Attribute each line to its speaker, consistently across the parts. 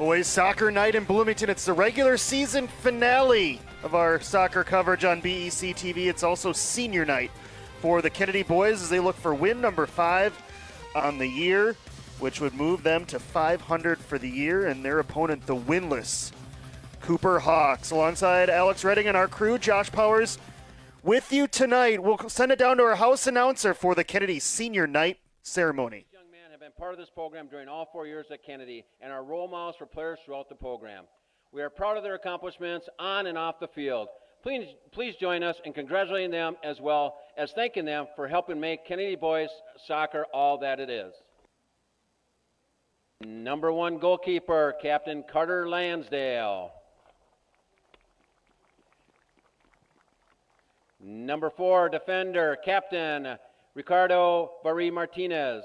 Speaker 1: Boys soccer night in Bloomington. It's the regular season finale of our soccer coverage on BEC-TV. It's also senior night for the Kennedy boys as they look for win number 5 on the year, which would move them to 500 for the year, and their opponent, the winless Cooper Hawks. Alongside Alex Redding and our crew, Josh Powers, with you tonight. We'll send it down to our house announcer for the Kennedy senior night ceremony.
Speaker 2: Been part of this program during all 4 years at Kennedy and are role models for players throughout the program. We are proud of their accomplishments on and off the field. Please join us in congratulating them as well as thanking them for helping make Kennedy boys soccer all that it is. Number 1 goalkeeper, Captain Carter Lansdale. Number 4 defender, Captain Ricardo Barry Martinez.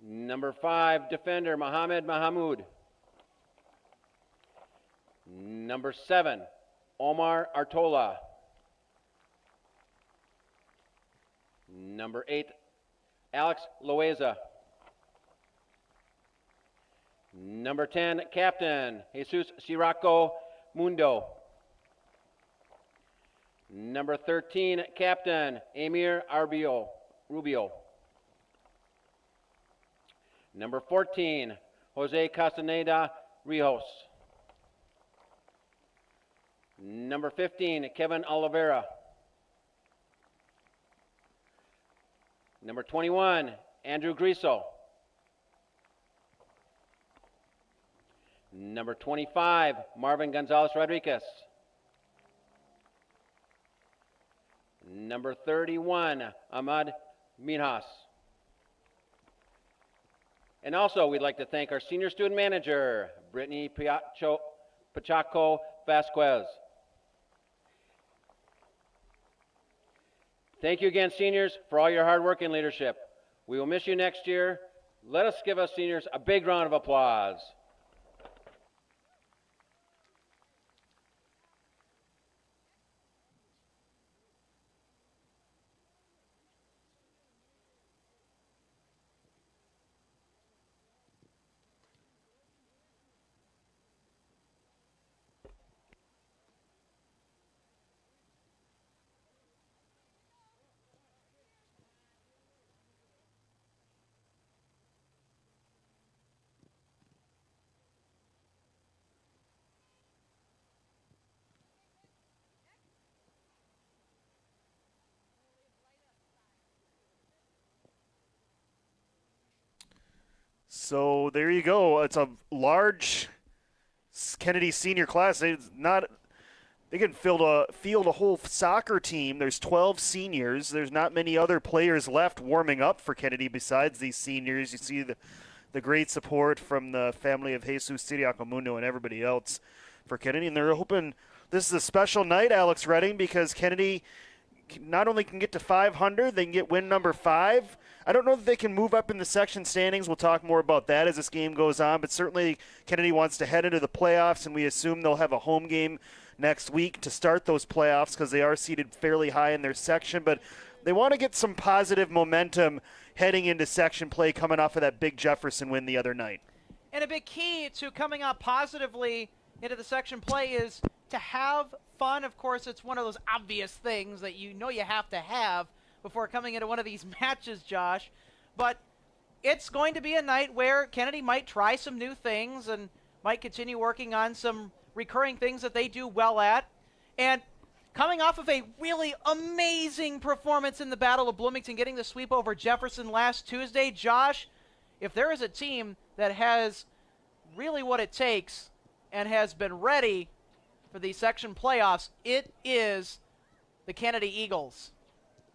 Speaker 2: Number 5, defender, Mohamed Mahamoud. Number 7, Omar Artola. Number 8, Alex Loaiza. Number 10, Captain, Jesus Sirocco Mundo. Number 13, Captain, Emir Rubio. Number 14, Jose Castaneda Rios. Number 15, Kevin Oliveira. Number 21, Andrew Griso. Number 25, Marvin Gonzalez Rodriguez. Number 31, Ahmad Minhas. And also, we'd like to thank our senior student manager, Brittany Pachaco Vasquez. Thank you again, seniors, for all your hard work and leadership. We will miss you next year. Let us give us seniors a big round of applause.
Speaker 1: So there you go. It's a large Kennedy senior class. They can field a whole soccer team. There's 12 seniors. There's not many other players left warming up for Kennedy besides these seniors. You see the great support from the family of Jesus Siriaco Mundo and everybody else for Kennedy. And they're hoping this is a special night, Alex Redding, because Kennedy not only can get to 500, they can get win number 5. I don't know that they can move up in the section standings. We'll talk more about that as this game goes on, but certainly Kennedy wants to head into the playoffs, and we assume they'll have a home game next week to start those playoffs because they are seated fairly high in their section, but they want to get some positive momentum heading into section play coming off of that big Jefferson win the other night.
Speaker 3: And a big key to coming out positively into the section play is to have fun. Of course, it's one of those obvious things that you know you have to have before coming into one of these matches, Josh. But it's going to be a night where Kennedy might try some new things and might continue working on some recurring things that they do well at. And coming off of a really amazing performance in the Battle of Bloomington, getting the sweep over Jefferson last Tuesday, Josh, if there is a team that has really what it takes and has been ready for the section playoffs, it is the Kennedy Eagles.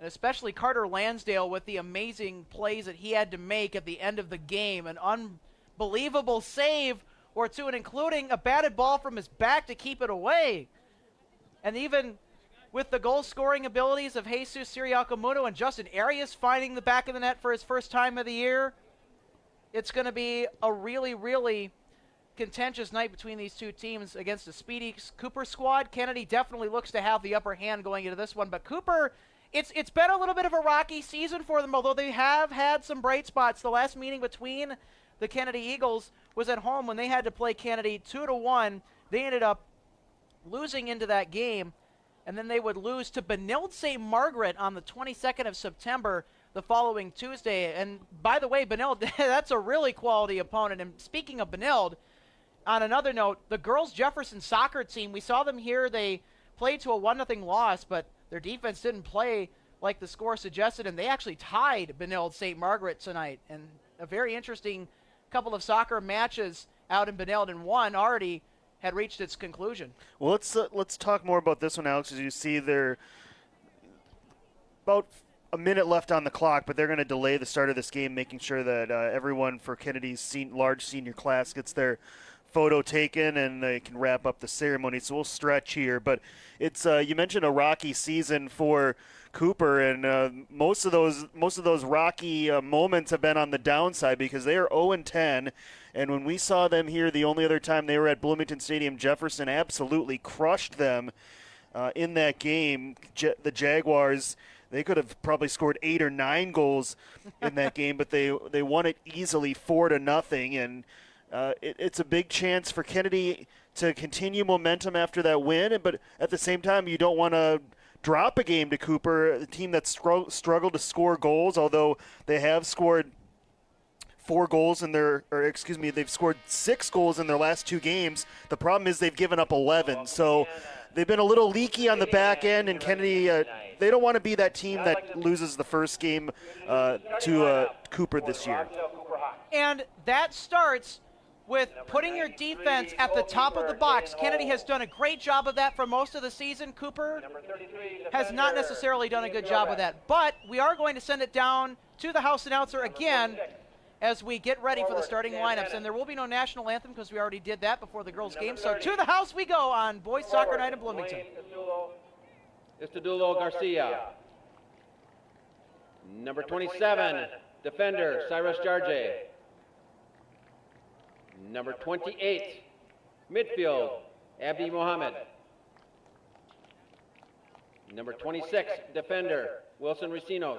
Speaker 3: And especially Carter Lansdale with the amazing plays that he had to make at the end of the game. An unbelievable save or two, and including a batted ball from his back to keep it away. And even with the goal-scoring abilities of Jesus Siriaco Mundo and Justin Arias finding the back of the net for his first time of the year, it's going to be a really, really contentious night between these two teams against a speedy Cooper squad. Kennedy definitely looks to have the upper hand going into this one, but Cooper It's been a little bit of a rocky season for them, although they have had some bright spots. The last meeting between the Kennedy Eagles was at home when they had to play Kennedy 2-1. They ended up losing into that game, and then they would lose to Benilde St. Margaret on the 22nd of September the following Tuesday. And by the way, Benilde, that's a really quality opponent. And speaking of Benilde, on another note, the girls Jefferson soccer team, we saw them here. They played to a 1-0 loss, but their defense didn't play like the score suggested, and they actually tied Benilde St. Margaret tonight. And a very interesting couple of soccer matches out in Benilde, and one already had reached its conclusion.
Speaker 1: Well, let's talk more about this one, Alex. As you see, they're about a minute left on the clock, but they're going to delay the start of this game, making sure that everyone for Kennedy's large senior class gets their photo taken and they can wrap up the ceremony. So we'll stretch here, but it's you mentioned a rocky season for Cooper, and most of those rocky moments have been on the downside because they are 0-10. And when we saw them here the only other time they were at Bloomington Stadium, Jefferson absolutely crushed them in that game. The Jaguars, they could have probably scored 8 or 9 goals in that game, but they won it easily 4-0. And it's a big chance for Kennedy to continue momentum after that win, but at the same time, you don't want to drop a game to Cooper, a team that struggled to score goals, although they have scored 4 goals they've scored 6 goals in their last 2 games. The problem is they've given up 11, so they've been a little leaky on the back end, and Kennedy, they don't want to be that team that loses the first game to Cooper this year.
Speaker 3: And that starts with putting your defense at the top of the box. Kennedy has done a great job of that for most of the season. Cooper has not necessarily done a good job of that. But we are going to send it down to the house announcer again as we get ready for the starting lineups. And there will be no national anthem because we already did that before the girls' game. So to the house we go on Boys Soccer Night in Bloomington.
Speaker 2: Estadulo Garcia. Number 27, defender Cyrus Jarje. Number 28, midfield, Abdi Mohammed. Number 26, defender, Wilson Ricinos.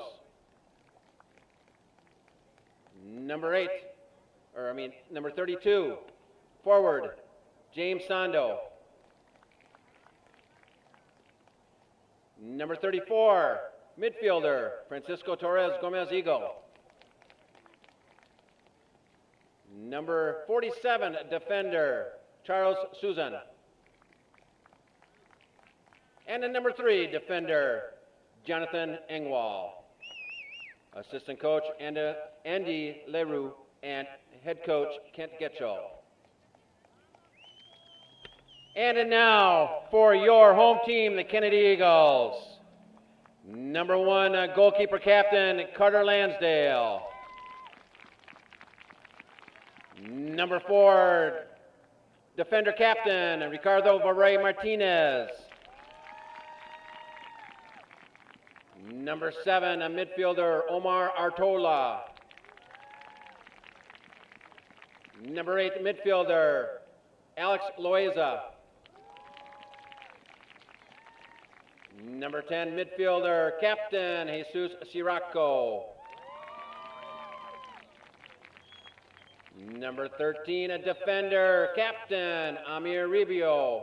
Speaker 2: Number 32, forward, James Sando. Number 34, midfielder, Francisco Torres Gomez-Higo. Number 47, defender, Charles Susan. And then number 3, defender, Jonathan Engwall. Assistant coach, Andy Leroux, and head coach, Kent Getchell. And now, for your home team, the Kennedy Eagles. Number 1, goalkeeper captain, Carter Lansdale. Number 4, defender captain, Ricardo Varey Martinez. Number 7, a midfielder, Omar Artola. Number 8, midfielder, Alex Loaiza. Number 10, midfielder, captain, Jesus Siracco. Number 13, a defender, captain, Amir Ribio.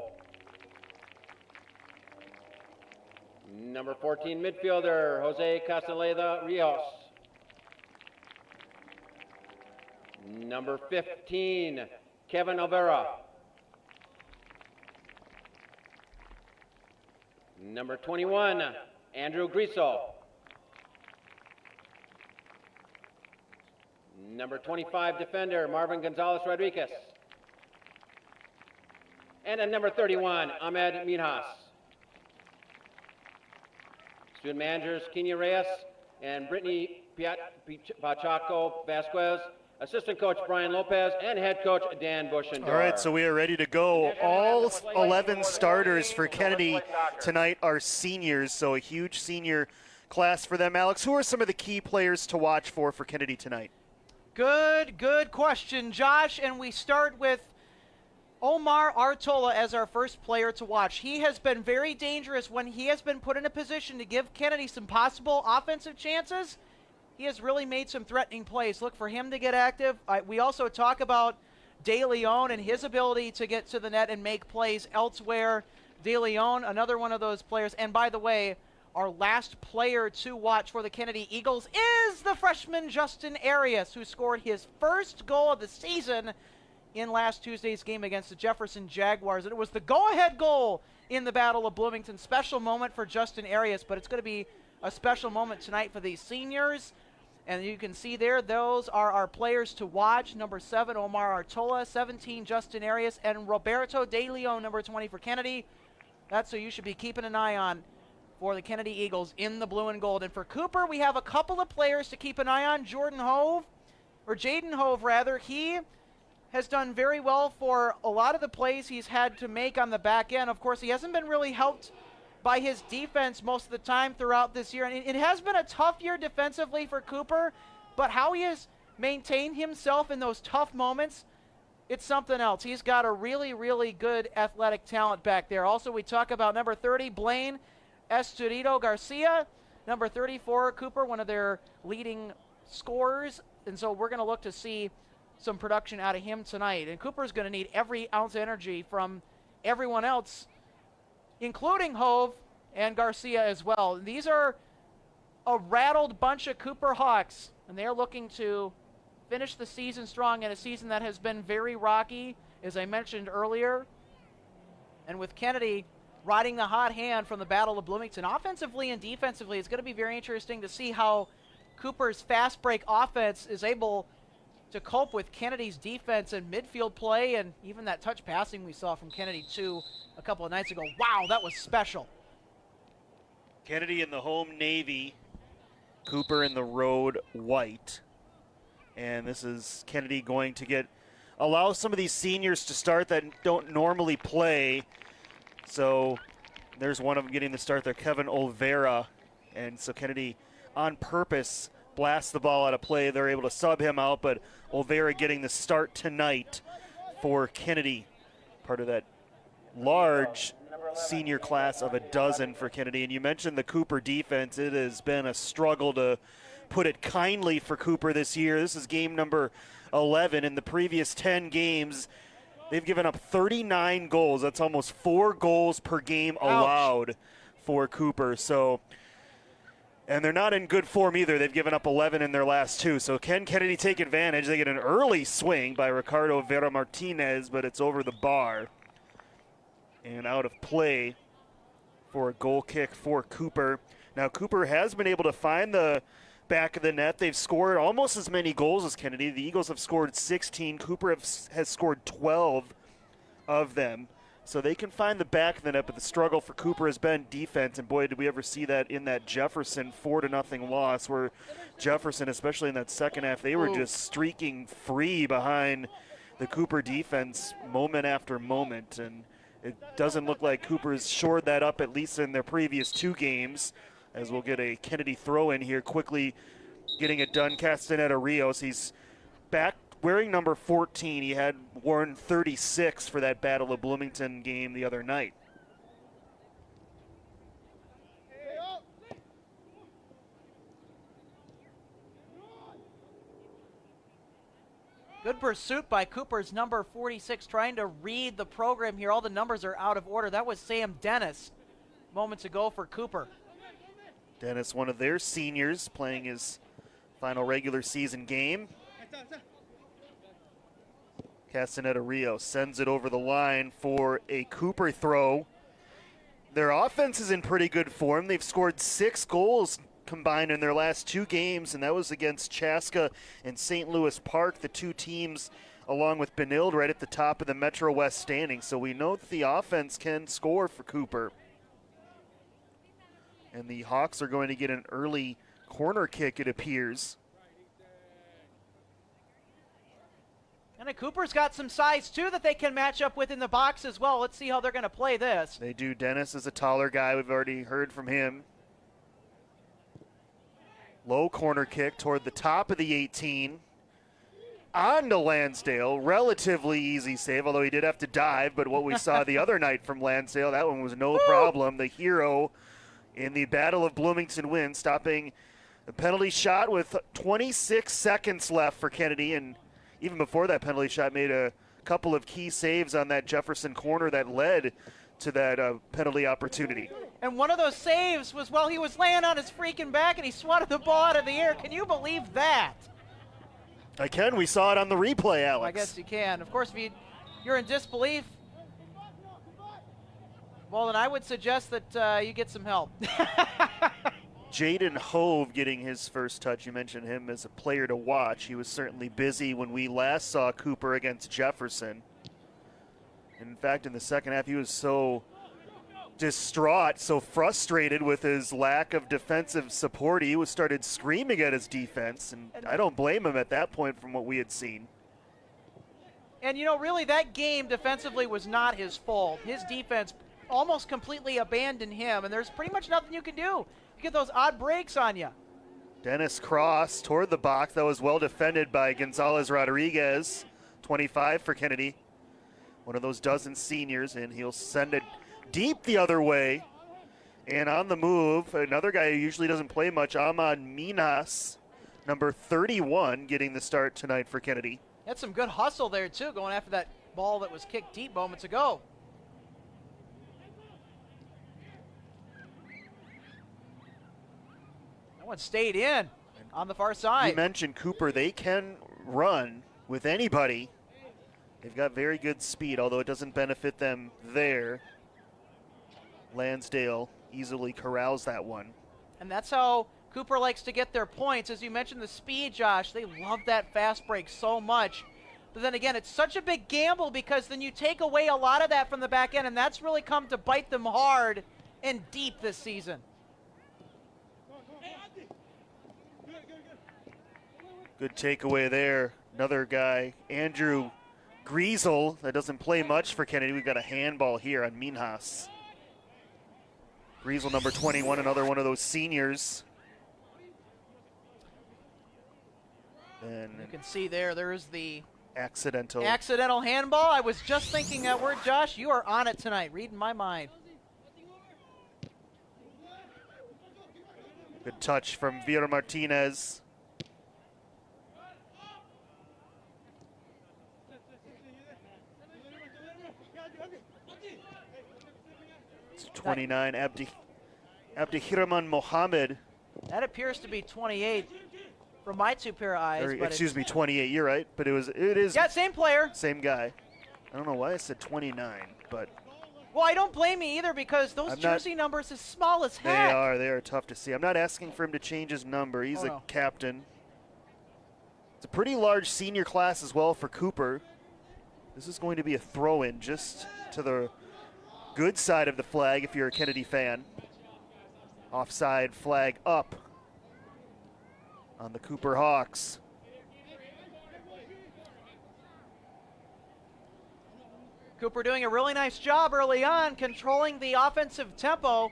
Speaker 2: Number 14, midfielder, Jose Castaneda Rios. Number 15, Kevin Olvera. Number 21, Andrew Griso. Number 25, defender, Marvin Gonzalez Rodriguez. And at number 31, Ahmed Minhas. Student managers, Kenya Reyes and Brittany Pachaco Vasquez. Assistant coach, Brian Lopez, and head coach, Dan Bushendor.
Speaker 1: All right, so we are ready to go. All 11 starters for Kennedy tonight are seniors, so a huge senior class for them. Alex, who are some of the key players to watch for Kennedy tonight?
Speaker 3: Good question, Josh. And we start with Omar Artola as our first player to watch. He has been very dangerous when he has been put in a position to give Kennedy some possible offensive chances. He has really made some threatening plays. Look for him to get active. We also talk about De Leon and his ability to get to the net and make plays elsewhere. De Leon, another one of those players. And by the way, our last player to watch for the Kennedy Eagles is the freshman Justin Arias, who scored his first goal of the season in last Tuesday's game against the Jefferson Jaguars. And it was the go-ahead goal in the Battle of Bloomington. Special moment for Justin Arias, but it's going to be a special moment tonight for these seniors. And you can see there, those are our players to watch. Number 7, Omar Artola. 17, Justin Arias. And Roberto De Leon, number 20 for Kennedy. That's who you should be keeping an eye on for the Kennedy Eagles in the blue and gold. And for Cooper, we have a couple of players to keep an eye on. Jaden Hove, rather. He has done very well for a lot of the plays he's had to make on the back end. Of course, he hasn't been really helped by his defense most of the time throughout this year. And it has been a tough year defensively for Cooper, but how he has maintained himself in those tough moments, it's something else. He's got a really, really good athletic talent back there. Also, we talk about number 30, Blaine Esturito Garcia. Number 34, Cooper, one of their leading scorers. And so we're going to look to see some production out of him tonight. And Cooper's going to need every ounce of energy from everyone else, including Hove and Garcia as well. These are a rattled bunch of Cooper Hawks, and they're looking to finish the season strong in a season that has been very rocky, as I mentioned earlier. And with Kennedy riding the hot hand from the Battle of Bloomington, offensively and defensively, it's going to be very interesting to see how Cooper's fast break offense is able to cope with Kennedy's defense and midfield play, and even that touch passing we saw from Kennedy too a couple of nights ago. Wow, that was special.
Speaker 1: Kennedy in the home navy, Cooper in the road white. And this is Kennedy going to allow some of these seniors to start that don't normally play. So there's one of them getting the start there, Kevin Olvera. And so Kennedy on purpose blasts the ball out of play. They're able to sub him out, but Olvera getting the start tonight for Kennedy. Part of that large senior class of a dozen for Kennedy. And you mentioned the Cooper defense. It has been a struggle, to put it kindly, for Cooper this year. This is game number 11. In the previous 10 games, they've given up 39 goals. That's almost 4 goals per game allowed for Cooper. And they're not in good form either. They've given up 11 in their last 2. So can Kennedy take advantage? They get an early swing by Ricardo Vera Martinez, but it's over the bar and out of play for a goal kick for Cooper. Now, Cooper has been able to find the back of the net. They've scored almost as many goals as Kennedy. The Eagles have scored 16. Cooper has scored 12 of them. So they can find the back of the net, but the struggle for Cooper has been defense. And boy, did we ever see that in that Jefferson 4-0 loss, where Jefferson, especially in that second half, they were just streaking free behind the Cooper defense moment after moment. And it doesn't look like Cooper's shored that up, at least in their previous 2 games, as we'll get a Kennedy throw in here, quickly getting it done. Castaneda Rios, he's back wearing number 14. He had worn 36 for that Battle of Bloomington game the other night.
Speaker 3: Good pursuit by Cooper's number 46, trying to read the program here. All the numbers are out of order. That was Sam Dennis moments ago for Cooper.
Speaker 1: Dennis, one of their seniors, playing his final regular season game. Castaneda Rios sends it over the line for a Cooper throw. Their offense is in pretty good form. They've scored 6 goals combined in their last 2 games, and that was against Chaska and St. Louis Park, the 2 teams along with Benilde right at the top of the Metro West standings. So we know that the offense can score for Cooper. And the Hawks are going to get an early corner kick, it appears.
Speaker 3: And Cooper's got some size, too, that they can match up with in the box as well. Let's see how they're going to play this.
Speaker 1: They do. Dennis is a taller guy. We've already heard from him. Low corner kick toward the top of the 18. onto Lansdale. Relatively easy save, although he did have to dive. But what we saw the other night from Lansdale, that one was no problem. The hero in the Battle of Bloomington win, stopping a penalty shot with 26 seconds left for Kennedy. And even before that penalty shot, made a couple of key saves on that Jefferson corner that led to that penalty opportunity.
Speaker 3: And one of those saves was while he was laying on his freaking back and he swatted the ball out of the air. Can you believe that?
Speaker 1: I can. We saw it on the replay, Alex.
Speaker 3: Well, I guess you can. Of course, if you're in disbelief, well, then I would suggest that you get some help.
Speaker 1: Jaden Hove getting his first touch. You mentioned him as a player to watch. He was certainly busy when we last saw Cooper against Jefferson. In fact, in the second half, he was so distraught, so frustrated with his lack of defensive support. He started screaming at his defense, and I don't blame him at that point from what we had seen.
Speaker 3: And, you know, really that game defensively was not his fault. His defense almost completely abandoned him, and there's pretty much nothing you can do. You get those odd breaks on you.
Speaker 1: Dennis Cross toward the box. That was well defended by Gonzalez Rodriguez. 25 for Kennedy. One of those dozen seniors, and he'll send it deep the other way. And on the move, another guy who usually doesn't play much, Ahmad Minas, number 31, getting the start tonight for Kennedy.
Speaker 3: Had some good hustle there, too, going after that ball that was kicked deep moments ago. That one stayed in on the far side.
Speaker 1: You mentioned Cooper. They can run with anybody. They've got very good speed, although it doesn't benefit them there. Lansdale easily corrals that one.
Speaker 3: And that's how Cooper likes to get their points. As you mentioned, the speed, Josh, they love that fast break so much. But then again, it's such a big gamble because then you take away a lot of that from the back end, and that's really come to bite them hard and deep this season.
Speaker 1: Good takeaway there. Another guy, Andrew Griesel, that doesn't play much for Kennedy. We've got a handball here on Minhas. Griesel, number 21, another one of those seniors. And
Speaker 3: You can see there is the
Speaker 1: accidental
Speaker 3: handball. I was just thinking that word, Josh. You are on it tonight, reading my mind.
Speaker 1: good touch from Vera Martinez. It's 29, Abdihiraman Mohammed.
Speaker 3: That appears to be 28 from my two pair of eyes.
Speaker 1: Or,
Speaker 3: but
Speaker 1: excuse me, 28. You're right, but it is.
Speaker 3: Yeah, same player.
Speaker 1: Same guy. I don't know why I said 29, but.
Speaker 3: Well, I don't blame you either because those jersey numbers is small as heck.
Speaker 1: They are tough to see. I'm not asking for him to change his number. He's a captain. It's a pretty large senior class as well for Cooper. This is going to be a throw-in just to the good side of the flag if you're a Kennedy fan. Offside flag up on the Cooper Hawks.
Speaker 3: Cooper doing a really nice job early on controlling the offensive tempo.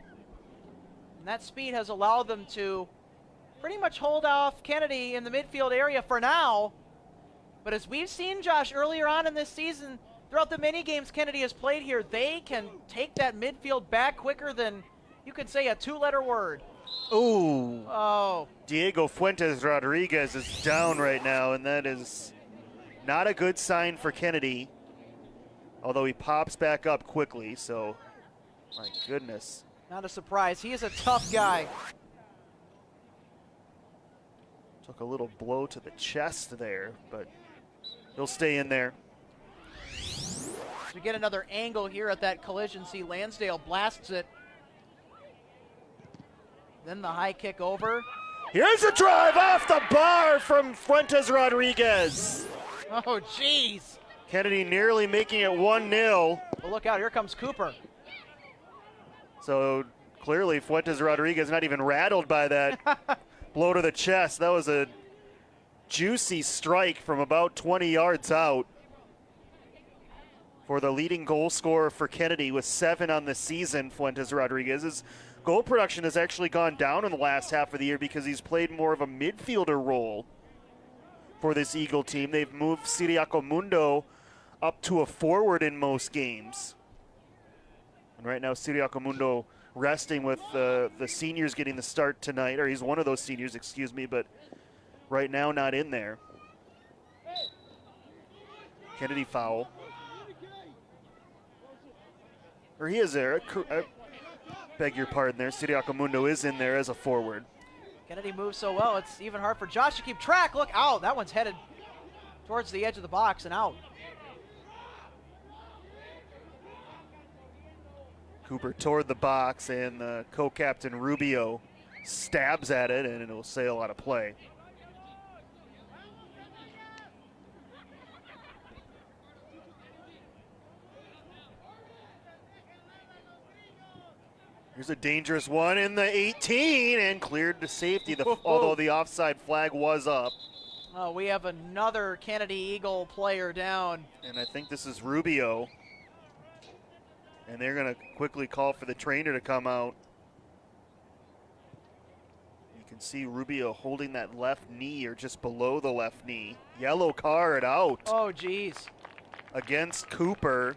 Speaker 3: And that speed has allowed them to pretty much hold off Kennedy in the midfield area for now. But as we've seen, Josh, earlier on in this season, throughout the many games Kennedy has played here, they can take that midfield back quicker than you could say a two-letter word.
Speaker 1: Ooh.
Speaker 3: Oh.
Speaker 1: Diego Fuentes Rodriguez is down right now, and that is not a good sign for Kennedy. Although he pops back up quickly, so my goodness.
Speaker 3: Not a surprise. He is a tough guy.
Speaker 1: Took a little blow to the chest there, but he'll stay in there.
Speaker 3: We get another angle here at that collision. See, Lansdale blasts it. Then the high kick over.
Speaker 1: Here's a drive off the bar from Fuentes Rodriguez.
Speaker 3: Oh, jeez.
Speaker 1: Kennedy nearly making it 1-0.
Speaker 3: Well, look out, here comes Cooper.
Speaker 1: So clearly Fuentes Rodriguez not even rattled by that blow to the chest. That was a juicy strike from about 20 yards out for the leading goal scorer for Kennedy with 7 on the season. Fuentes Rodriguez. His goal production has actually gone down in the last half of the year because he's played more of a midfielder role for this Eagle team. They've moved Siriaco Mundo up to a forward in most games. And right now, Siriaco Mundo resting with the seniors getting the start tonight, or he's one of those seniors, excuse me, but right now not in there. Kennedy foul. Or he is there. I beg your pardon there. Siriaco Mundo is in there as a forward.
Speaker 3: Kennedy moves so well, it's even hard for Josh to keep track. Look out, that one's headed towards the edge of the box and out.
Speaker 1: Cooper toward the box, and co-captain Rubio stabs at it, and it'll sail out of play. Here's a dangerous one in the 18 and cleared to safety, although the offside flag was up.
Speaker 3: Oh, we have another Kennedy Eagle player down.
Speaker 1: And I think this is Rubio. And they're going to quickly call for the trainer to come out. You can see Rubio holding that left knee or just below the left knee. Yellow card out.
Speaker 3: Oh, geez.
Speaker 1: Against Cooper.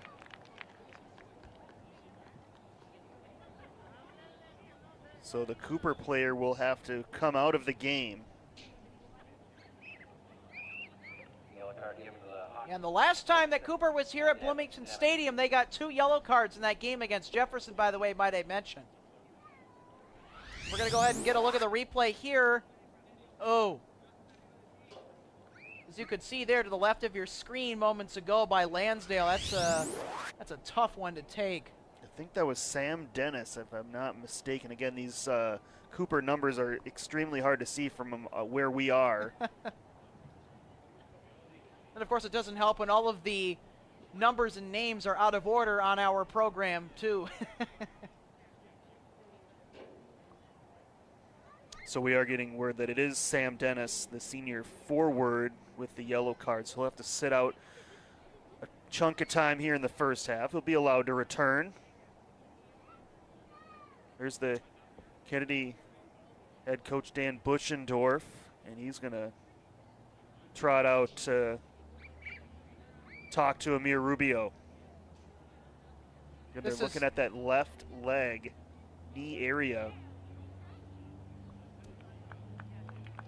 Speaker 1: So the Cooper player will have to come out of the game.
Speaker 3: And the last time that Cooper was here at Bloomington Stadium, they got 2 yellow cards in that game against Jefferson, by the way, might I mention. We're going to go ahead and get a look at the replay here. Oh. As you could see there to the left of your screen moments ago by Lansdale, that's a tough one to take.
Speaker 1: I think that was Sam Dennis, if I'm not mistaken. Again, these Cooper numbers are extremely hard to see from where we are.
Speaker 3: And of course, it doesn't help when all of the numbers and names are out of order on our program, too.
Speaker 1: So we are getting word that it is Sam Dennis, the senior forward, with the yellow card. So he'll have to sit out a chunk of time here in the first half. He'll be allowed to return. There's the Kennedy head coach Dan Buschendorf, and he's going to trot out to talk to Amir Rubio. And they're looking at that left leg, knee area.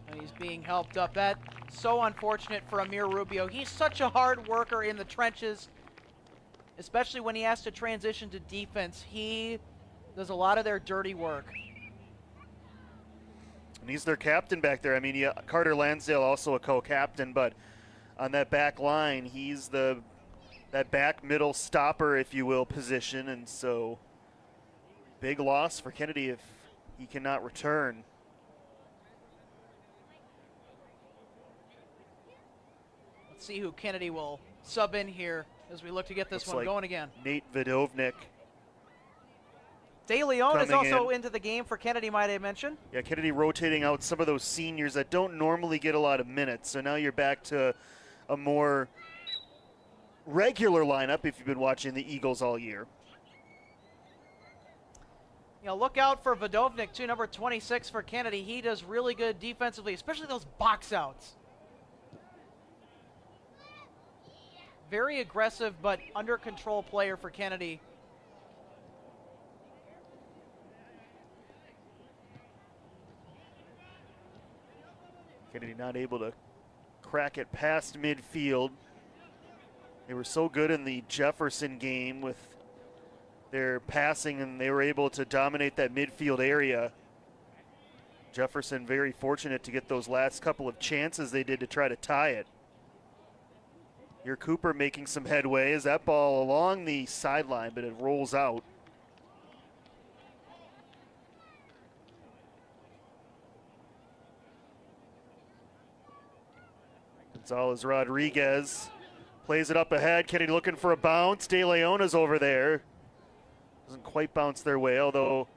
Speaker 3: And he's being helped up. That's so unfortunate for Amir Rubio. He's such a hard worker in the trenches, especially when he has to transition to defense. He does a lot of their dirty work.
Speaker 1: And he's their captain back there. I mean, yeah, Carter Lansdale also a co-captain, but on that back line, he's that back middle stopper, if you will, position. And so big loss for Kennedy if he cannot return.
Speaker 3: Let's see who Kennedy will sub in here as we look to get this one going again.
Speaker 1: Nate Vidovnik.
Speaker 3: De Leon is also into the game for Kennedy, might I mention.
Speaker 1: Yeah, Kennedy rotating out some of those seniors that don't normally get a lot of minutes. So now you're back to a more regular lineup if you've been watching the Eagles all year.
Speaker 3: You know, look out for Vidovnik, too, number 26 for Kennedy. He does really good defensively, especially those box outs. Very aggressive but under control player for Kennedy.
Speaker 1: Kennedy not able to crack it past midfield. They were so good in the Jefferson game with their passing, and they were able to dominate that midfield area. Jefferson very fortunate to get those last couple of chances they did to try to tie it. Here Cooper making some headway. Is that ball along the sideline, but it rolls out. Gonzalez Rodriguez plays it up ahead. Kennedy looking for a bounce. De Leona's over there. Doesn't quite bounce their way, although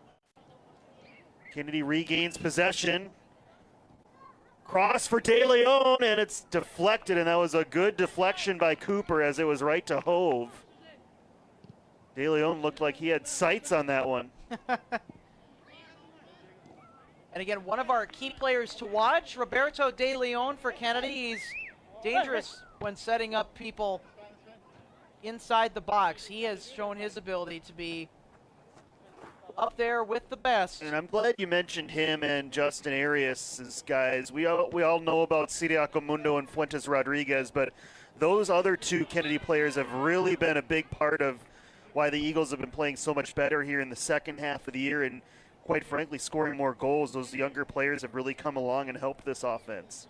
Speaker 1: Kennedy regains possession. Cross for De Leon, and it's deflected, and that was a good deflection by Cooper as it was right to Hove. De Leon looked like he had sights on that one.
Speaker 3: And again, one of our key players to watch, Roberto De Leon for Kennedy. He's dangerous when setting up people inside the box. He has shown his ability to be up there with the best.
Speaker 1: And I'm glad you mentioned him and Justin Arias' guys. We all know about Siriaco Mundo and Fuentes Rodriguez, but those other two Kennedy players have really been a big part of why the Eagles have been playing so much better here in the second half of the year and, quite frankly, scoring more goals. Those younger players have really come along and helped this offense.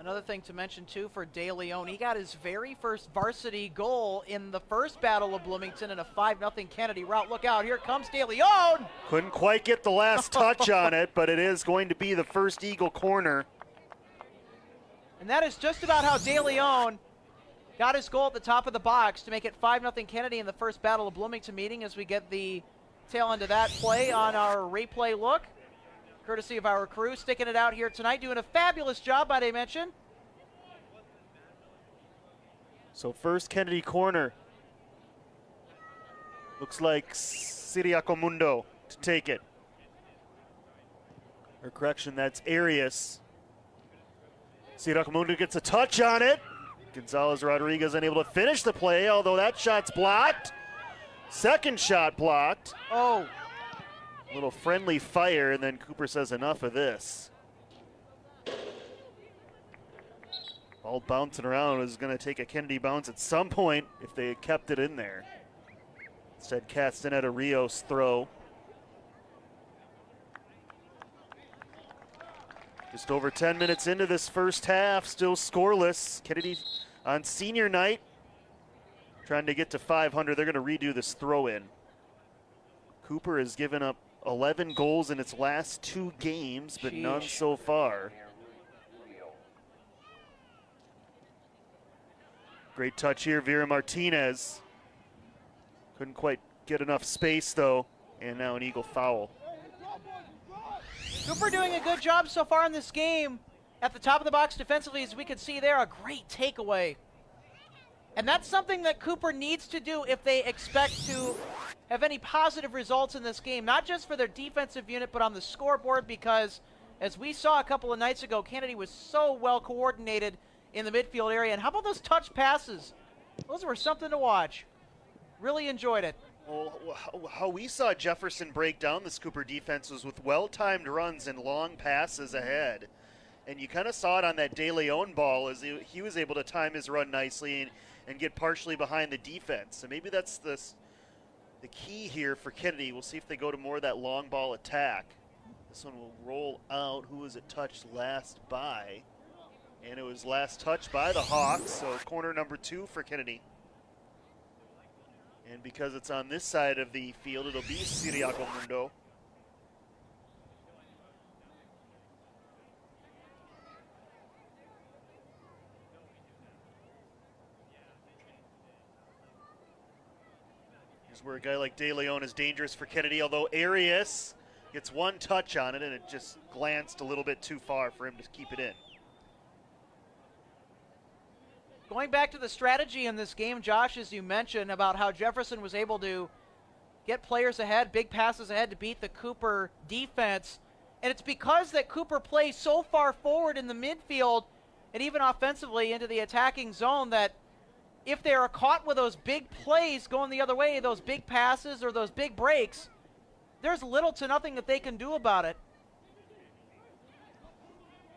Speaker 3: Another thing to mention, too, for De Leon, he got his very first varsity goal in the first Battle of Bloomington in a 5-0 Kennedy rout. Look out, here comes De Leon!
Speaker 1: Couldn't quite get the last touch on it, but it is going to be the first Eagle corner.
Speaker 3: And that is just about how De Leon got his goal at the top of the box to make it 5-0 Kennedy in the first Battle of Bloomington meeting, as we get the tail end of that play on our replay look. Courtesy of our crew, sticking it out here tonight, doing a fabulous job, I mention.
Speaker 1: So first Kennedy corner. Looks like Siriaco Mundo to take it. Or correction, that's Arias. Siriaco Mundo gets a touch on it. Gonzalez Rodriguez unable to finish the play, although that shot's blocked. Second shot blocked.
Speaker 3: Oh.
Speaker 1: A little friendly fire, and then Cooper says enough of this. Ball bouncing around, is going to take a Kennedy bounce at some point if they had kept it in there. Instead, Castaneda Rios throw. Just over 10 minutes into this first half, still scoreless. Kennedy on senior night, trying to get to 500. They're going to redo this throw-in. Cooper has given up 11 goals in its last 2 games, but none so far. Great touch here, Vera Martinez. Couldn't quite get enough space, though, and now an Eagle foul.
Speaker 3: Cooper doing a good job so far in this game. At the top of the box defensively, as we can see there, a great takeaway. And that's something that Cooper needs to do if they expect to have any positive results in this game, not just for their defensive unit, but on the scoreboard, because as we saw a couple of nights ago, Kennedy was so well coordinated in the midfield area. And how about those touch passes? Those were something to watch. Really enjoyed it.
Speaker 1: Well, how we saw Jefferson break down this Cooper defense was with well-timed runs and long passes ahead. And you kind of saw it on that De Leon ball as he was able to time his run nicely and get partially behind the defense. So maybe that's the key here for Kennedy. We'll see if they go to more of that long ball attack. This one will roll out. Who was it touched last by? And it was last touched by the Hawks, so corner number 2 for Kennedy. And because it's on this side of the field, it'll be Siriaco Mundo. Here's where a guy like De Leon is dangerous for Kennedy, although Arias gets one touch on it and it just glanced a little bit too far for him to keep it in.
Speaker 3: Going back to the strategy in this game, Josh, as you mentioned about how Jefferson was able to get players ahead, big passes ahead to beat the Cooper defense. And it's because that Cooper plays so far forward in the midfield and even offensively into the attacking zone that if they are caught with those big plays going the other way, those big passes or those big breaks, there's little to nothing that they can do about it.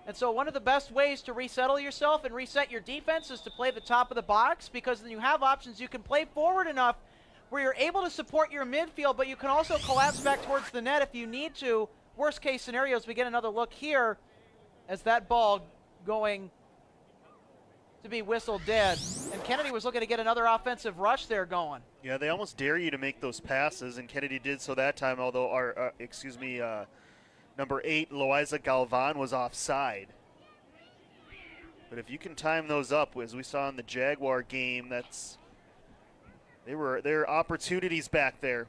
Speaker 3: And so one of the best ways to resettle yourself and reset your defense is to play the top of the box, because then you have options. You can play forward enough where you're able to support your midfield, but you can also collapse back towards the net if you need to. Worst case scenarios, we get another look here as that ball going to be whistled dead. And Kennedy was looking to get another offensive rush there going.
Speaker 1: Yeah, they almost dare you to make those passes, and Kennedy did so that time, although our, number 8, Loaiza Galvan, was offside. But if you can time those up, as we saw in the Jaguar game, there are opportunities back there.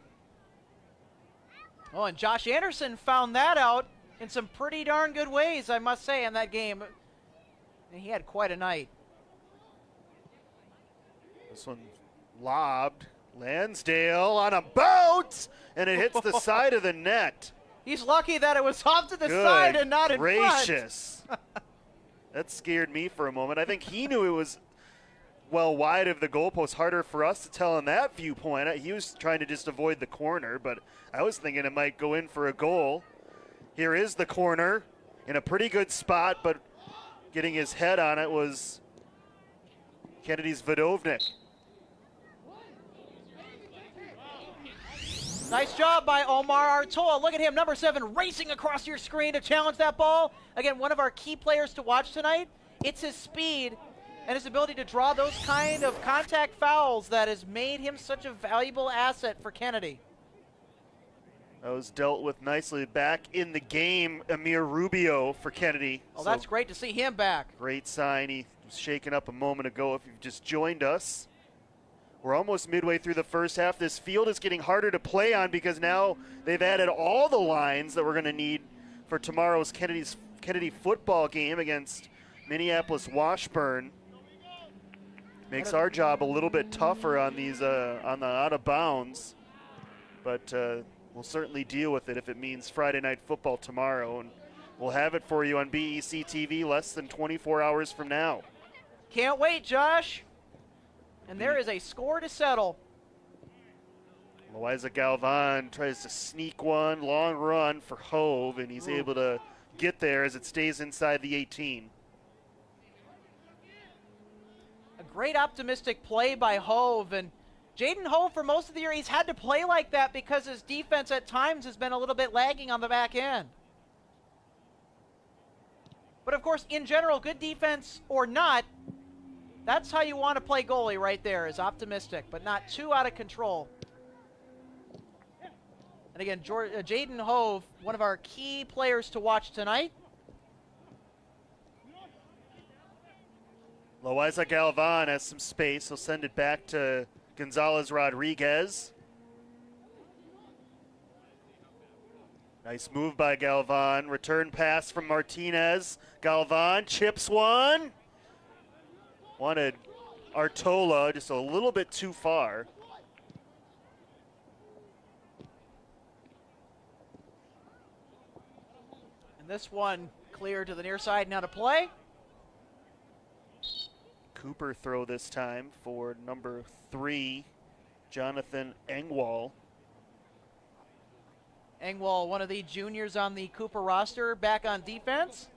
Speaker 3: Oh, and Josh Anderson found that out in some pretty darn good ways, I must say, in that game. And he had quite a night.
Speaker 1: This one lobbed. Lansdale on a boat, and it hits the side of the net.
Speaker 3: He's lucky that it was off to the
Speaker 1: Good
Speaker 3: side and not in front.
Speaker 1: gracious. That scared me for a moment. I think he knew it was well wide of the goalpost. Harder for us to tell in that viewpoint. He was trying to just avoid the corner, but I was thinking it might go in for a goal. Here is the corner in a pretty good spot, but getting his head on it was Kennedy's Vodovnik.
Speaker 3: Nice job by Omar Artola. Look at him, number 7, racing across your screen to challenge that ball. Again, one of our key players to watch tonight. It's his speed and his ability to draw those kind of contact fouls that has made him such a valuable asset for Kennedy.
Speaker 1: That was dealt with nicely. Back in the game, Amir Rubio for Kennedy.
Speaker 3: Oh, that's great to see him back.
Speaker 1: Great sign. He was shaken up a moment ago. If you've just joined us, we're almost midway through the first half. This field is getting harder to play on because now they've added all the lines that we're going to need for tomorrow's Kennedy football game against Minneapolis Washburn. Makes our job a little bit tougher on these on the out of bounds, but we'll certainly deal with it if it means Friday night football tomorrow, and we'll have it for you on BEC-TV less than 24 hours from now.
Speaker 3: Can't wait, Josh. And there is a score to settle.
Speaker 1: Loiza Galvan tries to sneak one, long run for Hove, and he's able to get there as it stays inside the 18.
Speaker 3: A great optimistic play by Hove, and Jaden Hove, for most of the year, he's had to play like that because his defense at times has been a little bit lagging on the back end. But of course, in general, good defense or not, that's how you want to play goalie right there, is optimistic, but not too out of control. And again, Jaden Hove, one of our key players to watch tonight.
Speaker 1: Loiza Galvan has some space. He'll send it back to Gonzalez Rodriguez. Nice move by Galvan. Return pass from Martinez. Galvan chips one. Wanted Artola just a little bit too far.
Speaker 3: And this one clear to the near side, now to play.
Speaker 1: Cooper throw this time for number 3, Jonathan Engwall.
Speaker 3: Engwall, one of the juniors on the Cooper roster, back on defense.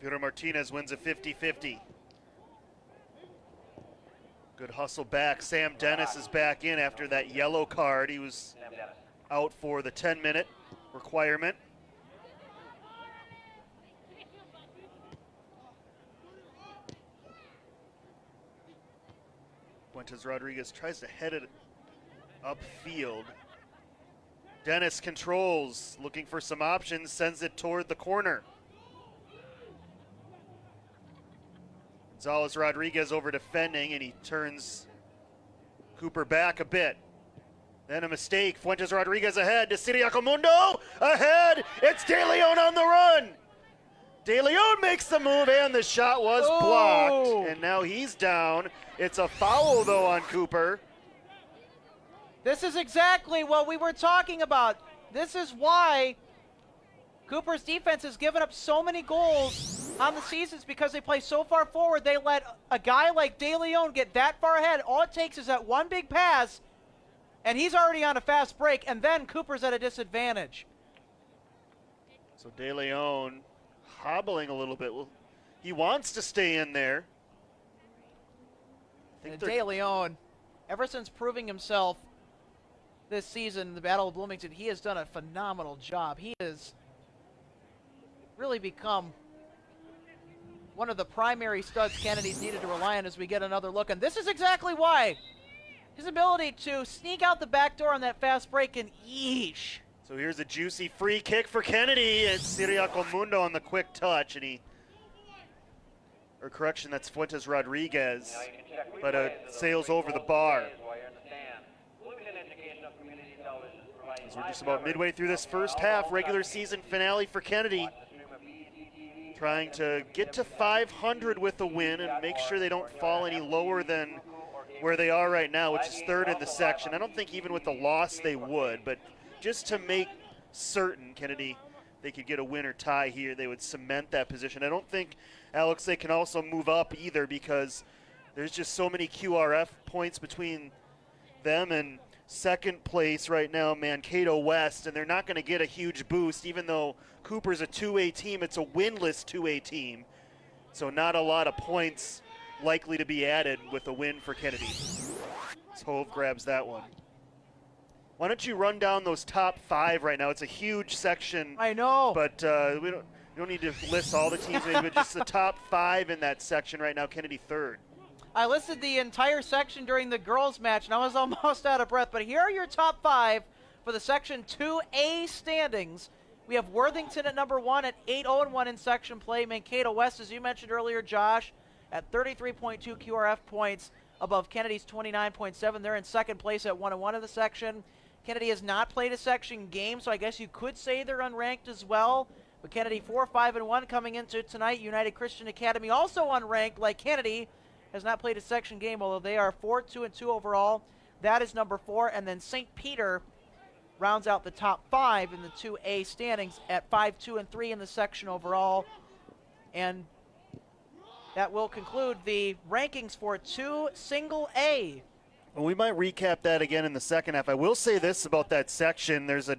Speaker 1: Fyodor Martinez wins a 50-50. Good hustle back. Sam Dennis is back in after that yellow card. He was out for the 10-minute requirement. Fuentes Rodriguez tries to head it upfield. Dennis controls, looking for some options, sends it toward the corner. Gonzalez Rodriguez over defending, and he turns Cooper back a bit. Then a mistake. Fuentes Rodriguez ahead to Siriaco Mundo. Ahead. It's De Leon on the run. De Leon makes the move, and the shot was blocked. And now he's down. It's a foul, though, on Cooper.
Speaker 3: This is exactly what we were talking about. This is why Cooper's defense has given up so many goals on the seasons, because they play so far forward. They let a guy like De Leon get that far ahead. All it takes is that one big pass, and he's already on a fast break, and then Cooper's at a disadvantage.
Speaker 1: So De Leon hobbling a little bit. Well, he wants to stay in there.
Speaker 3: And De Leon, ever since proving himself this season in the Battle of Bloomington, he has done a phenomenal job. He has really become one of the primary studs Kennedy's needed to rely on as we get another look. And this is exactly why. His ability to sneak out the back door on that fast break, and yeesh.
Speaker 1: So here's a juicy free kick for Kennedy. It's Siriaco Mundo on the quick touch, and that's Fuentes Rodriguez, but sails over the bar. As we're just about midway through this first half, regular season finale for Kennedy. Trying to get to 500 with a win and make sure they don't fall any lower than where they are right now, which is third in the section. I don't think even with the loss they would, but just to make certain Kennedy they could get a win or tie here, they would cement that position. I don't think, Alex, they can also move up either because there's just so many QRF points between them and second place right now, Mankato West, and they're not going to get a huge boost. Even though Cooper's a 2A team, it's a winless 2A team. So not a lot of points likely to be added with a win for Kennedy. As Hove grabs that one. Why don't you run down those top 5 right now? It's a huge section.
Speaker 3: I know.
Speaker 1: But we don't need to list all the teams, maybe, but just the top 5 in that section right now. Kennedy third.
Speaker 3: I listed the entire section during the girls' match, and I was almost out of breath. But here are your top 5 for the Section 2A standings. We have Worthington at number 1 at 8-0-1 in section play. Mankato West, as you mentioned earlier, Josh, at 33.2 QRF points above Kennedy's 29.7. They're in second place at 1-1 in the section. Kennedy has not played a section game, so I guess you could say they're unranked as well. But Kennedy 4-5-1 coming into tonight. United Christian Academy also unranked like Kennedy. Has not played a section game, although they are 4-2-2 overall. That is number 4. And then St. Peter rounds out the top 5 in the 2A standings at 5-2-3 in the section overall. And that will conclude the rankings for 2 single A.
Speaker 1: Well, we might recap that again in the second half. I will say this about that section. There's a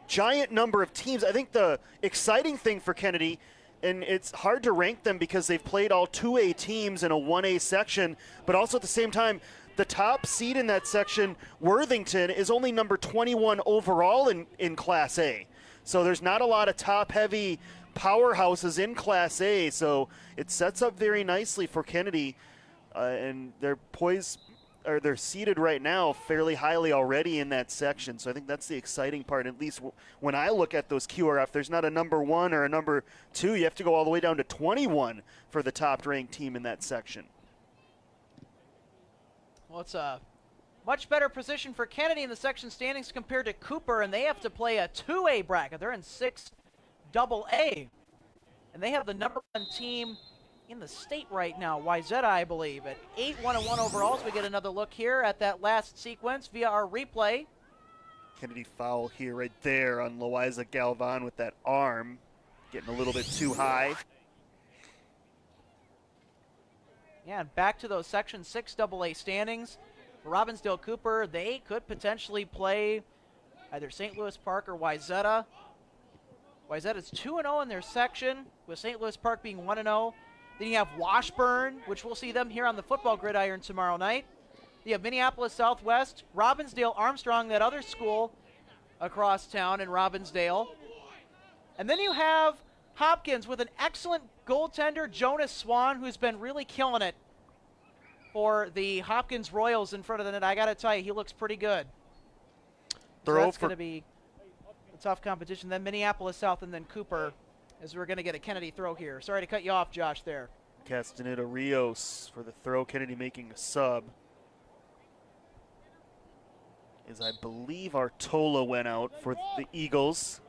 Speaker 1: giant number of teams. I think the exciting thing for Kennedy, and it's hard to rank them because they've played all 2A teams in a 1A section, but also at the same time, the top seed in that section, Worthington, is only number 21 overall in Class A. So there's not a lot of top-heavy powerhouses in Class A, so it sets up very nicely for Kennedy, and they're seated right now fairly highly already in that section. So I think that's the exciting part. At least when I look at those QRF, there's not a number 1 or a number 2. You have to go all the way down to 21 for the top-ranked team in that section.
Speaker 3: Well, it's a much better position for Kennedy in the section standings compared to Cooper, and they have to play a 2A bracket. They're in 6AA, and they have the number 1 team in the state right now, Wyzetta, I believe, at 8-1-1 overall. So we get another look here at that last sequence via our replay.
Speaker 1: Kennedy foul here right there on Loiza Galvan with that arm, getting a little bit too high.
Speaker 3: Yeah, and back to those Section 6 AA standings. For Robbinsdale Cooper, they could potentially play either St. Louis Park or Wyzetta. Wyzetta's 2-0 in their section, with St. Louis Park being 1-0. Then you have Washburn, which we'll see them here on the football gridiron tomorrow night. You have Minneapolis Southwest, Robbinsdale Armstrong, that other school across town in Robbinsdale. And then you have Hopkins with an excellent goaltender, Jonas Swan, who's been really killing it for the Hopkins Royals in front of the net. I got to tell you, he looks pretty good. So that's going to be a tough competition. Then Minneapolis South and then Cooper, as we're going to get a Kennedy throw here. Sorry to cut you off, Josh, there.
Speaker 1: Castaneda Rios for the throw. Kennedy making a sub. As I believe Artola went out for the Eagles.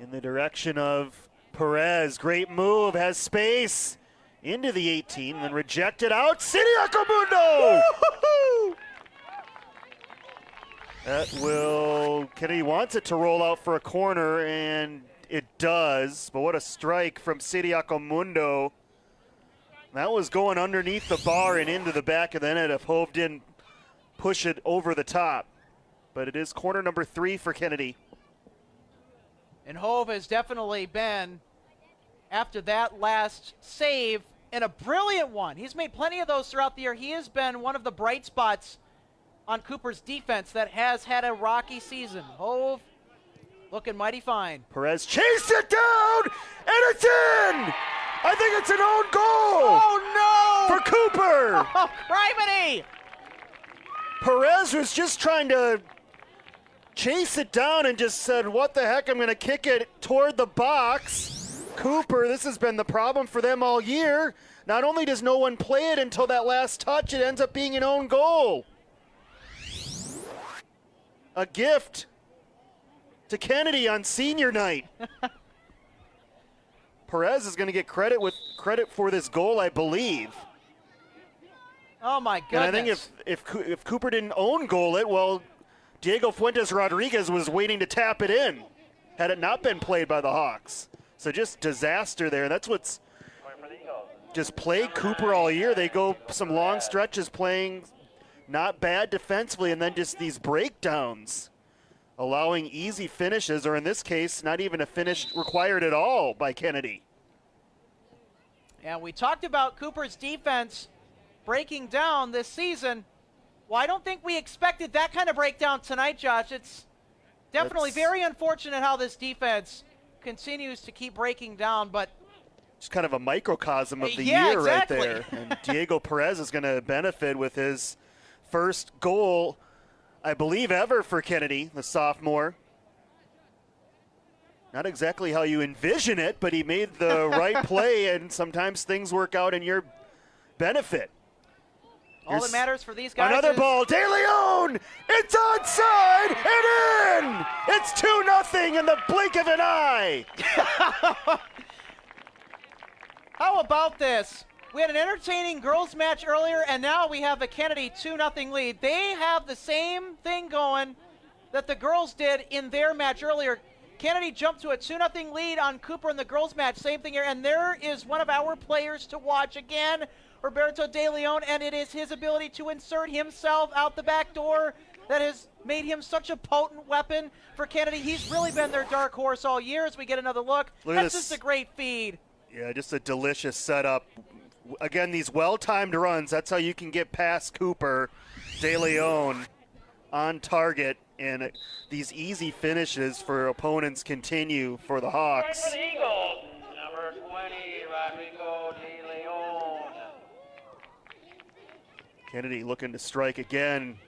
Speaker 1: In the direction of Perez. Great move, has space into the 18, and then rejected out. City Akamundo! That will, Kennedy wants it to roll out for a corner, and it does. But what a strike from City Akamundo. That was going underneath the bar and into the back of the net if Hove didn't push it over the top. But it is corner number 3 for Kennedy.
Speaker 3: And Hove has definitely been, after that last save, and a brilliant one. He's made plenty of those throughout the year. He has been one of the bright spots on Cooper's defense that has had a rocky season. Hove looking mighty fine.
Speaker 1: Perez chased it down, and it's in! I think it's an own goal!
Speaker 3: Oh, no!
Speaker 1: For Cooper!
Speaker 3: Oh, criminy!
Speaker 1: Perez was just trying to chase it down and just said, what the heck, I'm going to kick it toward the box. Cooper, this has been the problem for them all year. Not only does no one play it until that last touch, it ends up being an own goal. A gift to Kennedy on senior night. Perez is going to get credit for this goal, I believe.
Speaker 3: Oh, my goodness.
Speaker 1: And I think if Cooper didn't own goal it, well, Diego Fuentes Rodriguez was waiting to tap it in had it not been played by the Hawks. So just disaster there. That's what's just plagued Cooper all year. They go some long stretches playing not bad defensively, and then just these breakdowns, allowing easy finishes, or in this case, not even a finish required at all by Kennedy.
Speaker 3: And we talked about Cooper's defense breaking down this season. Well, I don't think we expected that kind of breakdown tonight, Josh. It's definitely very unfortunate how this defense continues to keep breaking down, but
Speaker 1: it's kind of a microcosm of the
Speaker 3: yeah,
Speaker 1: year
Speaker 3: exactly.
Speaker 1: right there. And Diego Perez is going to benefit with his first goal, I believe, ever for Kennedy, the sophomore. Not exactly how you envision it, but he made the right play, and sometimes things work out in your benefit.
Speaker 3: All that matters for these guys
Speaker 1: Another
Speaker 3: is
Speaker 1: ball, De Leon! It's onside and in! It's 2-0 in the blink of an eye!
Speaker 3: How about this? We had an entertaining girls match earlier, and now we have a Kennedy 2-0 lead. They have the same thing going that the girls did in their match earlier. Kennedy jumped to a 2-0 lead on Cooper in the girls match. Same thing here, and there is one of our players to watch again, Roberto De Leon, and it is his ability to insert himself out the back door that has made him such a potent weapon for Kennedy. He's really been their dark horse all year as we get another look. That's just a great feed.
Speaker 1: Yeah, just a delicious setup. Again, these well-timed runs, that's how you can get past Cooper. De Leon on target, and these easy finishes for opponents continue for the Hawks.
Speaker 2: For the Eagles, number 20, Rodrigo De Leon.
Speaker 1: Kennedy looking to strike again.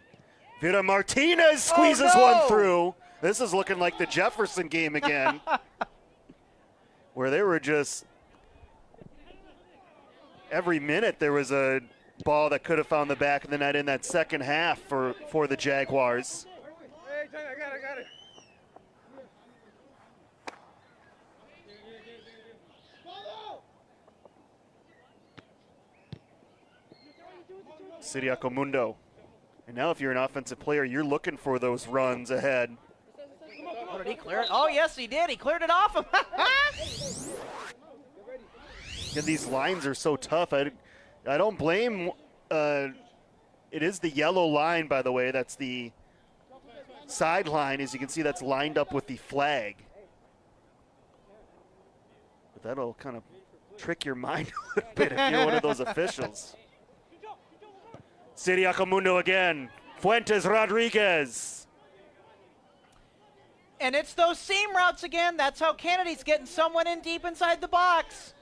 Speaker 1: Vida Martinez squeezes one through. This is looking like the Jefferson game again, where they were just every minute there was a ball that could have found the back of the net in that second half for the Jaguars.
Speaker 4: I got it.
Speaker 1: Siriaco Mundo. And now if you're an offensive player, you're looking for those runs ahead.
Speaker 3: Oh, did he clear it? Oh, yes, he did. He cleared it off him.
Speaker 1: And these lines are so tough. I don't blame. It is the yellow line, by the way. That's the sideline. As you can see, that's lined up with the flag. But that'll kind of trick your mind a little bit if you're one of those officials. Siriaco Mundo again. Fuentes Rodriguez.
Speaker 3: And it's those seam routes again. That's how Kennedy's getting someone in deep inside the box.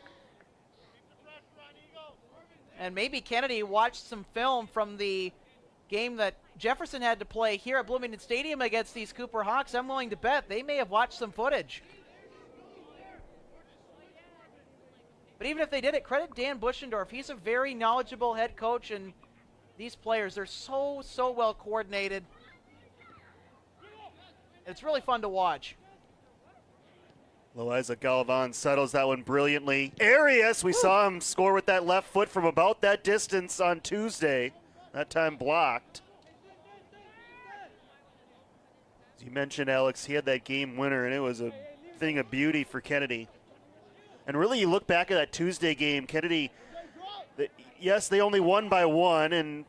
Speaker 3: And maybe Kennedy watched some film from the game that Jefferson had to play here at Bloomington Stadium against these Cooper Hawks. I'm willing to bet they may have watched some footage. But even if they did it, credit Dan Buschendorf. He's a very knowledgeable head coach, and these players, they're so well coordinated. It's really fun to watch.
Speaker 1: Loaiza Galvan settles that one brilliantly. Arias, we saw him score with that left foot from about that distance on Tuesday. That time blocked. As you mentioned, Alex, he had that game winner, and it was a thing of beauty for Kennedy. And really, you look back at that Tuesday game, Kennedy, yes, they only won by one, and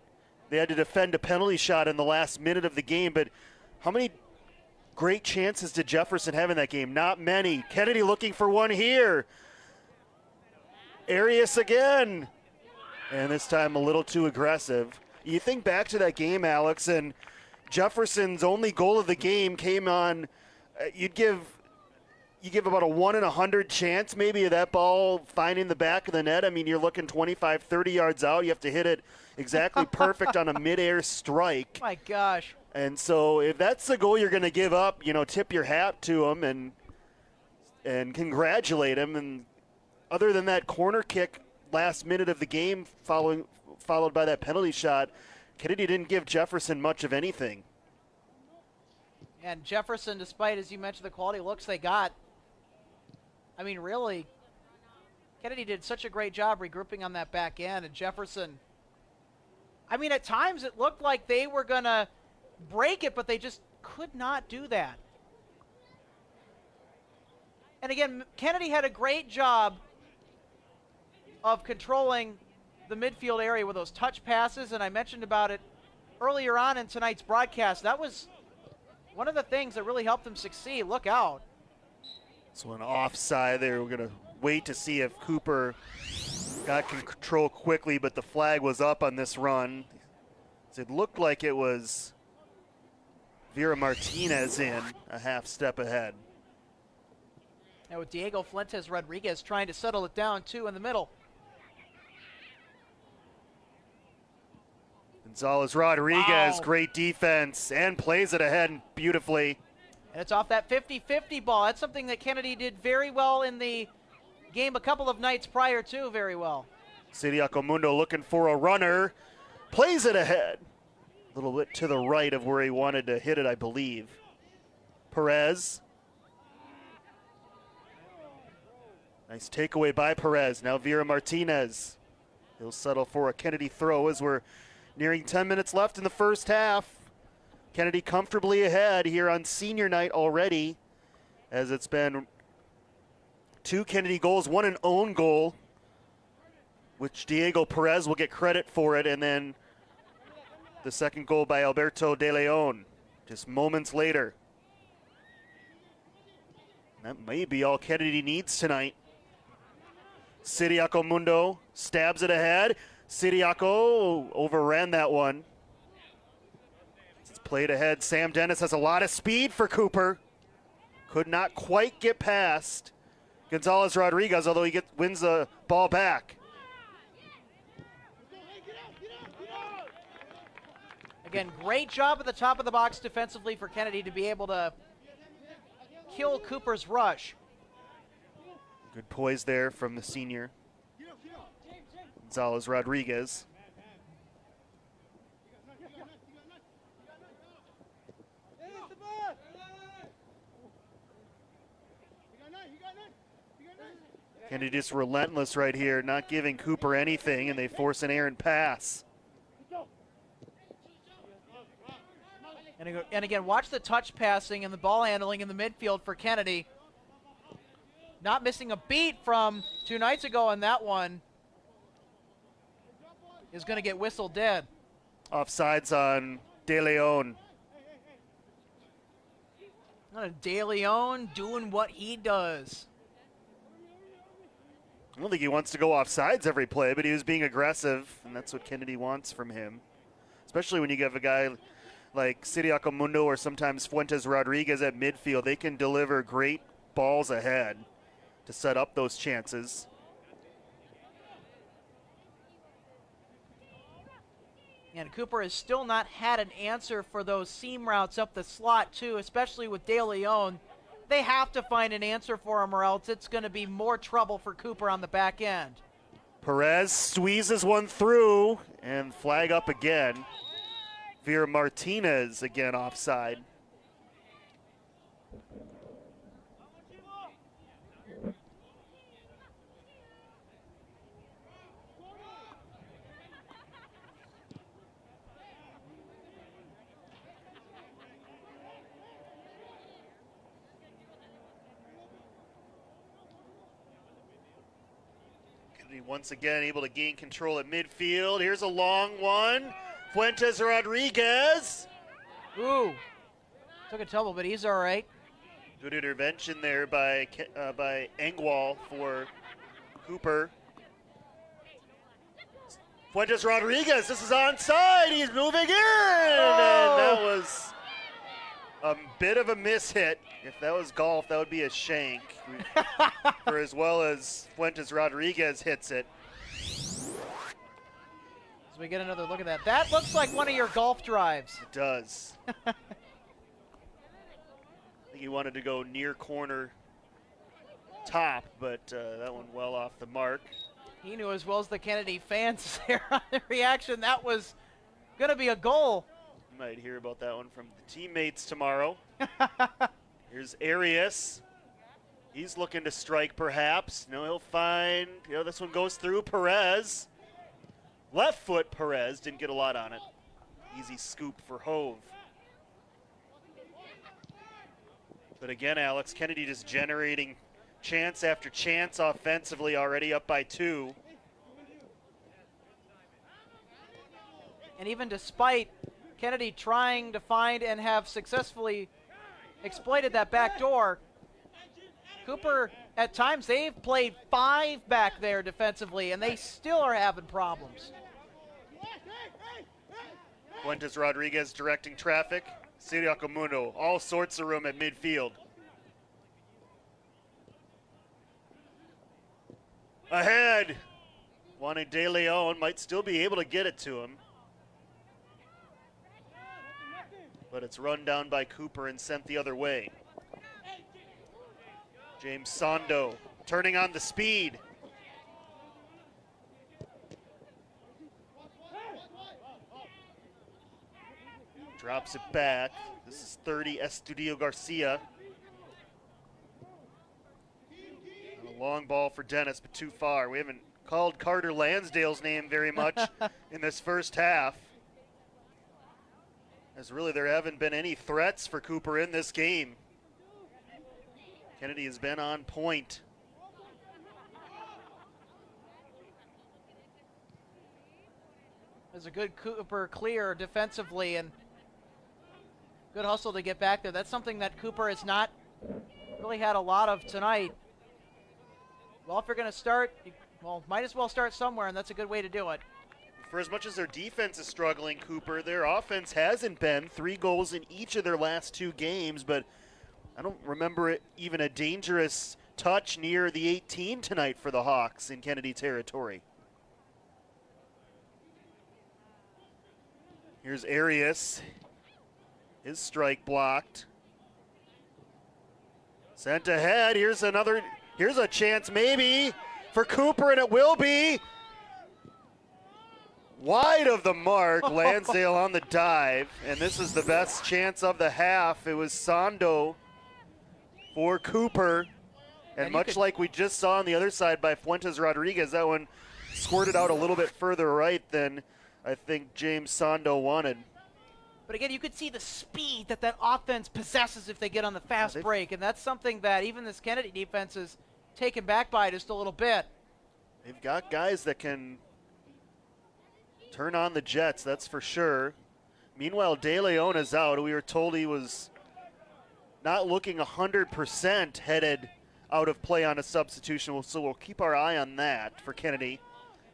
Speaker 1: they had to defend a penalty shot in the last minute of the game, but how many great chances did Jefferson have in that game? Not many. Kennedy looking for one here. Arias again. And this time a little too aggressive. You think back to that game, Alex, and Jefferson's only goal of the game came on, you give about a 1 in 100 chance maybe of that ball finding the back of the net. I mean, you're looking 25, 30 yards out. You have to hit it exactly perfect on a midair strike.
Speaker 3: My gosh.
Speaker 1: And so if that's the goal you're going to give up, tip your hat to him and congratulate him. And other than that corner kick last minute of the game followed by that penalty shot, Kennedy didn't give Jefferson much of anything.
Speaker 3: And Jefferson, despite, as you mentioned, the quality looks they got, I mean, really, Kennedy did such a great job regrouping on that back end, and Jefferson I mean, at times it looked like they were going to break it, but they just could not do that. And again, Kennedy had a great job of controlling the midfield area with those touch passes, and I mentioned about it earlier on in tonight's broadcast. That was one of the things that really helped them succeed. Look out.
Speaker 1: So an offside there. We're going to wait to see if Cooper got control quickly, but the flag was up on this run. It looked like it was Vera Martinez in a half step ahead.
Speaker 3: And with Diego Fuentes Rodriguez trying to settle it down, too, in the middle.
Speaker 1: Gonzalez Rodriguez,
Speaker 3: Wow.
Speaker 1: great defense, and plays it ahead beautifully.
Speaker 3: And it's off that 50-50 ball. That's something that Kennedy did very well in the game a couple of nights prior to, very well.
Speaker 1: Siriaco Mundo looking for a runner, plays it ahead. A little bit to the right of where he wanted to hit it, I believe. Perez. Nice takeaway by Perez. Now Vera Martinez. He'll settle for a Kennedy throw as we're nearing 10 minutes left in the first half. Kennedy comfortably ahead here on senior night already, as it's been 2 Kennedy goals, 1 an own goal, which Diego Perez will get credit for it, and then the second goal by Alberto De Leon just moments later. That may be all Kennedy needs tonight. Siriaco Mundo stabs it ahead. Siriaco overran that one. It's played ahead. Sam Dennis has a lot of speed for Cooper. Could not quite get past Gonzalez Rodriguez, although he wins the ball back.
Speaker 3: Again, great job at the top of the box defensively for Kennedy to be able to kill Cooper's rush.
Speaker 1: Good poise there from the senior. Gonzalez Rodriguez. Kennedy just relentless right here, not giving Cooper anything, and they force an errant pass.
Speaker 3: And again, watch the touch passing and the ball handling in the midfield for Kennedy. Not missing a beat from 2 nights ago, and that one is going to get whistled dead.
Speaker 1: Offsides on De Leon.
Speaker 3: De Leon doing what he does.
Speaker 1: I don't think he wants to go offsides every play, but he was being aggressive, and that's what Kennedy wants from him. Especially when you have a guy like Siriaco Mundo or sometimes Fuentes Rodriguez at midfield. They can deliver great balls ahead to set up those chances.
Speaker 3: And Cooper has still not had an answer for those seam routes up the slot, too, especially with De Leon. They have to find an answer for him, or else it's going to be more trouble for Cooper on the back end.
Speaker 1: Perez squeezes one through, and flag up again. Vera Martinez again offside. Once again able to gain control at midfield. Here's a long one. Fuentes Rodriguez.
Speaker 3: Ooh, took a tumble, but he's all right.
Speaker 1: Good intervention there by Engwall for Cooper. Fuentes Rodriguez, this is onside. He's moving in, and that was a bit of a mishit. If that was golf, that would be a shank. For as well as Fuentes Rodriguez hits it.
Speaker 3: As we get another look at that. That looks like one of your golf drives.
Speaker 1: It does. I think he wanted to go near corner top, but that one well off the mark.
Speaker 3: He knew as well as the Kennedy fans there on the reaction. That was going to be a goal.
Speaker 1: You might hear about that one from the teammates tomorrow. Here's Arias. He's looking to strike perhaps. No, he'll find, this one goes through Perez. Left foot, Perez didn't get a lot on it. Easy scoop for Hove. But again, Alex, Kennedy just generating chance after chance offensively, already up by 2.
Speaker 3: And even despite Kennedy trying to find and have successfully exploited that back door, Cooper, at times, they've played 5 back there defensively, and they still are having problems.
Speaker 1: Fuentes Rodriguez directing traffic. Siriaco Mundo, all sorts of room at midfield. Ahead. Juan De Leon might still be able to get it to him. But it's run down by Cooper and sent the other way. James Sando turning on the speed. Drops it back. This is 30, Estudio Garcia. And a long ball for Dennis, but too far. We haven't called Carter Lansdale's name very much in this first half, as really there haven't been any threats for Cooper in this game. Kennedy has been on point.
Speaker 3: There's a good Cooper clear defensively and good hustle to get back there. That's something that Cooper has not really had a lot of tonight. Well, if you're going to start, well, might as well start somewhere, and that's a good way to do it.
Speaker 1: For as much as their defense is struggling, Cooper, their offense hasn't been. 3 goals in each of their last 2 games, but I don't remember it even a dangerous touch near the 18 tonight for the Hawks in Kennedy territory. Here's Arias. His strike blocked. Sent ahead. Here's a chance maybe for Cooper, and it will be wide of the mark. Lansdale on the dive, and this is the best chance of the half. It was Sando for Cooper, and much like we just saw on the other side by Fuentes Rodriguez, that one squirted out a little bit further right than I think James Sando wanted.
Speaker 3: But again, you could see the speed that offense possesses if they get on the fast break, and that's something that even this Kennedy defense is taken back by just a little bit.
Speaker 1: They've got guys that can turn on the jets, that's for sure. Meanwhile, De Leon is out. We were told he was not looking 100% headed out of play on a substitution, so we'll keep our eye on that for Kennedy.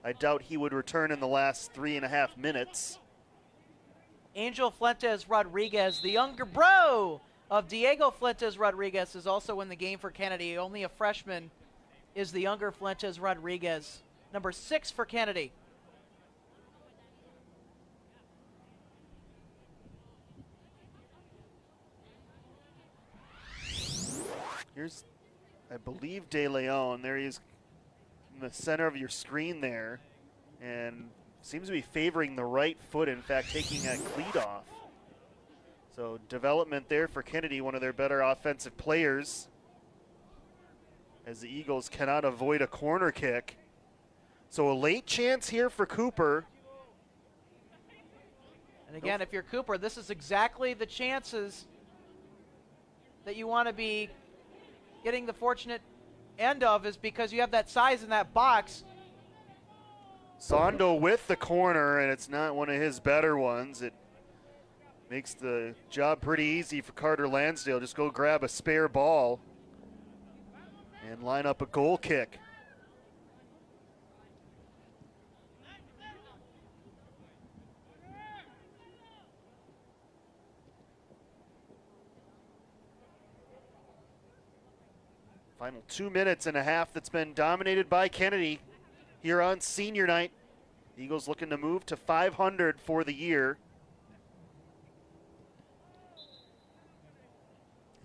Speaker 1: I doubt he would return in the last 3.5 minutes.
Speaker 3: Angel Fuentes Rodriguez, the younger bro of Diego Fuentes Rodriguez, is also in the game for Kennedy. Only a freshman is the younger Fuentes Rodriguez. Number 6 for Kennedy.
Speaker 1: Here's, I believe, De Leon. There he is in the center of your screen there, and seems to be favoring the right foot, in fact, taking a cleat off. So development there for Kennedy, one of their better offensive players, as the Eagles cannot avoid a corner kick. So a late chance here for Cooper.
Speaker 3: And again, if you're Cooper, this is exactly the chances that you want to be getting the fortunate end of, is because you have that size in that box.
Speaker 1: Sando with the corner, and it's not one of his better ones. It makes the job pretty easy for Carter Lansdale. Just go grab a spare ball and line up a goal kick. Final 2 minutes and a half that's been dominated by Kennedy here on senior night. Eagles looking to move to 500 for the year.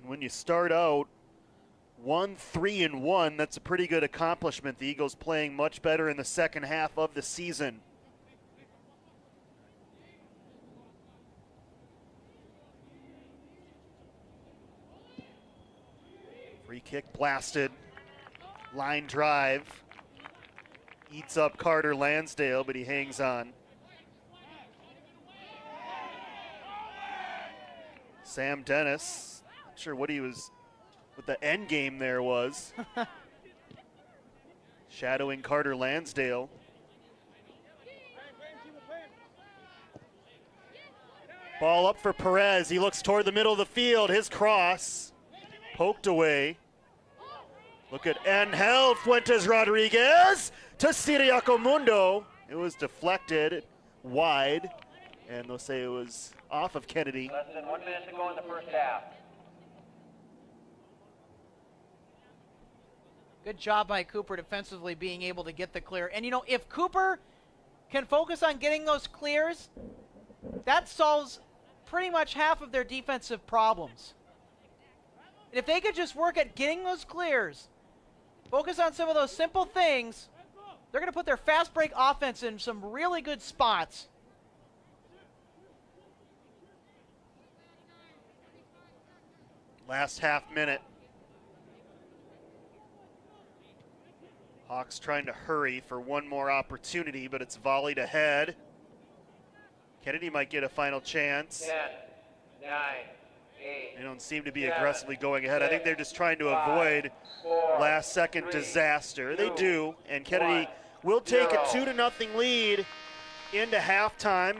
Speaker 1: And when you start out 1-3-1, that's a pretty good accomplishment. The Eagles playing much better in the second half of the season. Free kick blasted. Line drive. Eats up Carter Lansdale, but he hangs on. Sam Dennis, not sure what the end game there was. Shadowing Carter Lansdale. Ball up for Perez. He looks toward the middle of the field. His cross poked away. Look at Angel Fuentes Rodriguez to Siriaco Mundo. It was deflected wide, and they'll say it was off of Kennedy.
Speaker 2: Less than 1 minute to go in the first half.
Speaker 3: Good job by Cooper defensively being able to get the clear. And, you know, if Cooper can focus on getting those clears, that solves pretty much half of their defensive problems. And if they could just work at getting those clears, focus on some of those simple things, they're going to put their fast break offense in some really good spots.
Speaker 1: Last half minute. Hawks trying to hurry for one more opportunity, but it's volleyed ahead. Kennedy might get a final chance.
Speaker 2: 10, 9, 8.
Speaker 1: They don't seem to be aggressively going ahead. I think they're just trying to avoid last-second disaster. They do, and Kennedy will take a 2-0 lead into halftime.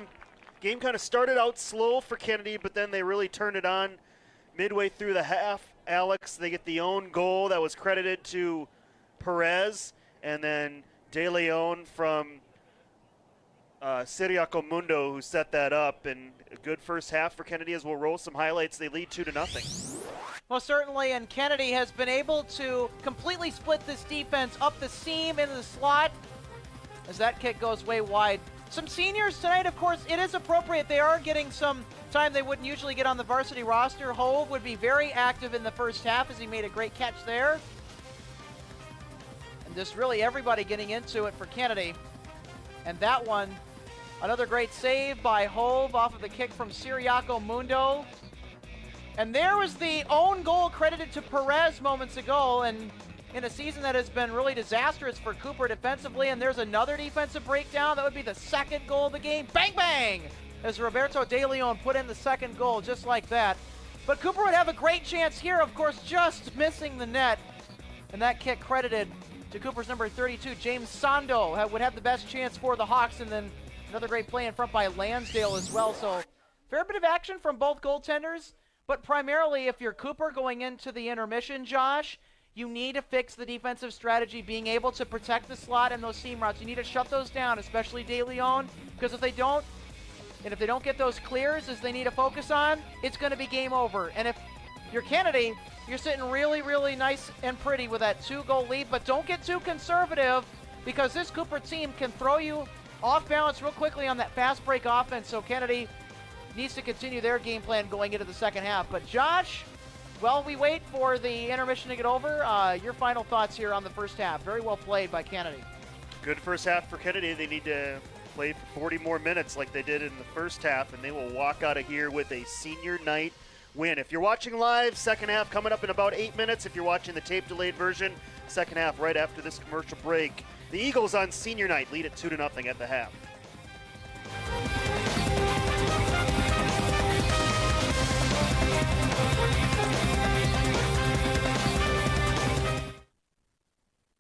Speaker 1: Game kind of started out slow for Kennedy, but then they really turned it on midway through the half. Alex, they get the own goal that was credited to Perez, and then De Leon from Siriaco Mundo who set that up, and a good first half for Kennedy as we'll roll some highlights. They lead 2-0.
Speaker 3: Most certainly, and Kennedy has been able to completely split this defense up the seam into the slot as that kick goes way wide. Some seniors tonight, of course, it is appropriate. They are getting some time they wouldn't usually get on the varsity roster. Hove would be very active in the first half as he made a great catch there. And just really everybody getting into it for Kennedy. And that one, another great save by Hove off of the kick from Siriaco Mundo. And there was the own goal credited to Perez moments ago, and in a season that has been really disastrous for Cooper defensively. And there's another defensive breakdown. That would be the second goal of the game. Bang, bang! As Roberto De Leon put in the second goal just like that. But Cooper would have a great chance here, of course, just missing the net. And that kick credited to Cooper's number 32, James Sando, would have the best chance for the Hawks. And then another great play in front by Lansdale as well. So fair bit of action from both goaltenders. But primarily, if you're Cooper going into the intermission, Josh, you need to fix the defensive strategy, being able to protect the slot and those seam routes. You need to shut those down, especially De Leon, because if they don't get those clears as they need to focus on, it's going to be game over. And if you're Kennedy, you're sitting really, really nice and pretty with that 2-goal lead, but don't get too conservative because this Cooper team can throw you off balance real quickly on that fast break offense. So Kennedy needs to continue their game plan going into the second half. But Josh, while we wait for the intermission to get over, your final thoughts here on the first half. Very well played by Kennedy.
Speaker 1: Good first half for Kennedy. They need to play for 40 more minutes like they did in the first half, and they will walk out of here with a senior night win. If you're watching live, second half coming up in about 8 minutes. If you're watching the tape-delayed version, second half right after this commercial break. The Eagles on senior night lead at 2-0 at the half.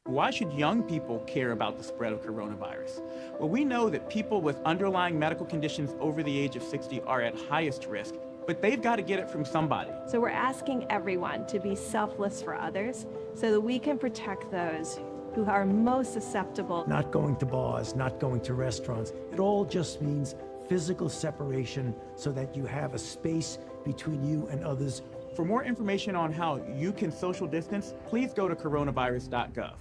Speaker 5: Why should young people care about the spread of coronavirus? Well, we know that people with underlying medical conditions over the age of 60 are at highest risk, but they've got to get it from somebody.
Speaker 6: So we're asking everyone to be selfless for others so that we can protect those who are most susceptible.
Speaker 7: Not going to bars, not going to restaurants. It all just means physical separation so that you have a space between you and others.
Speaker 5: For more information on how you can social distance, please go to coronavirus.gov.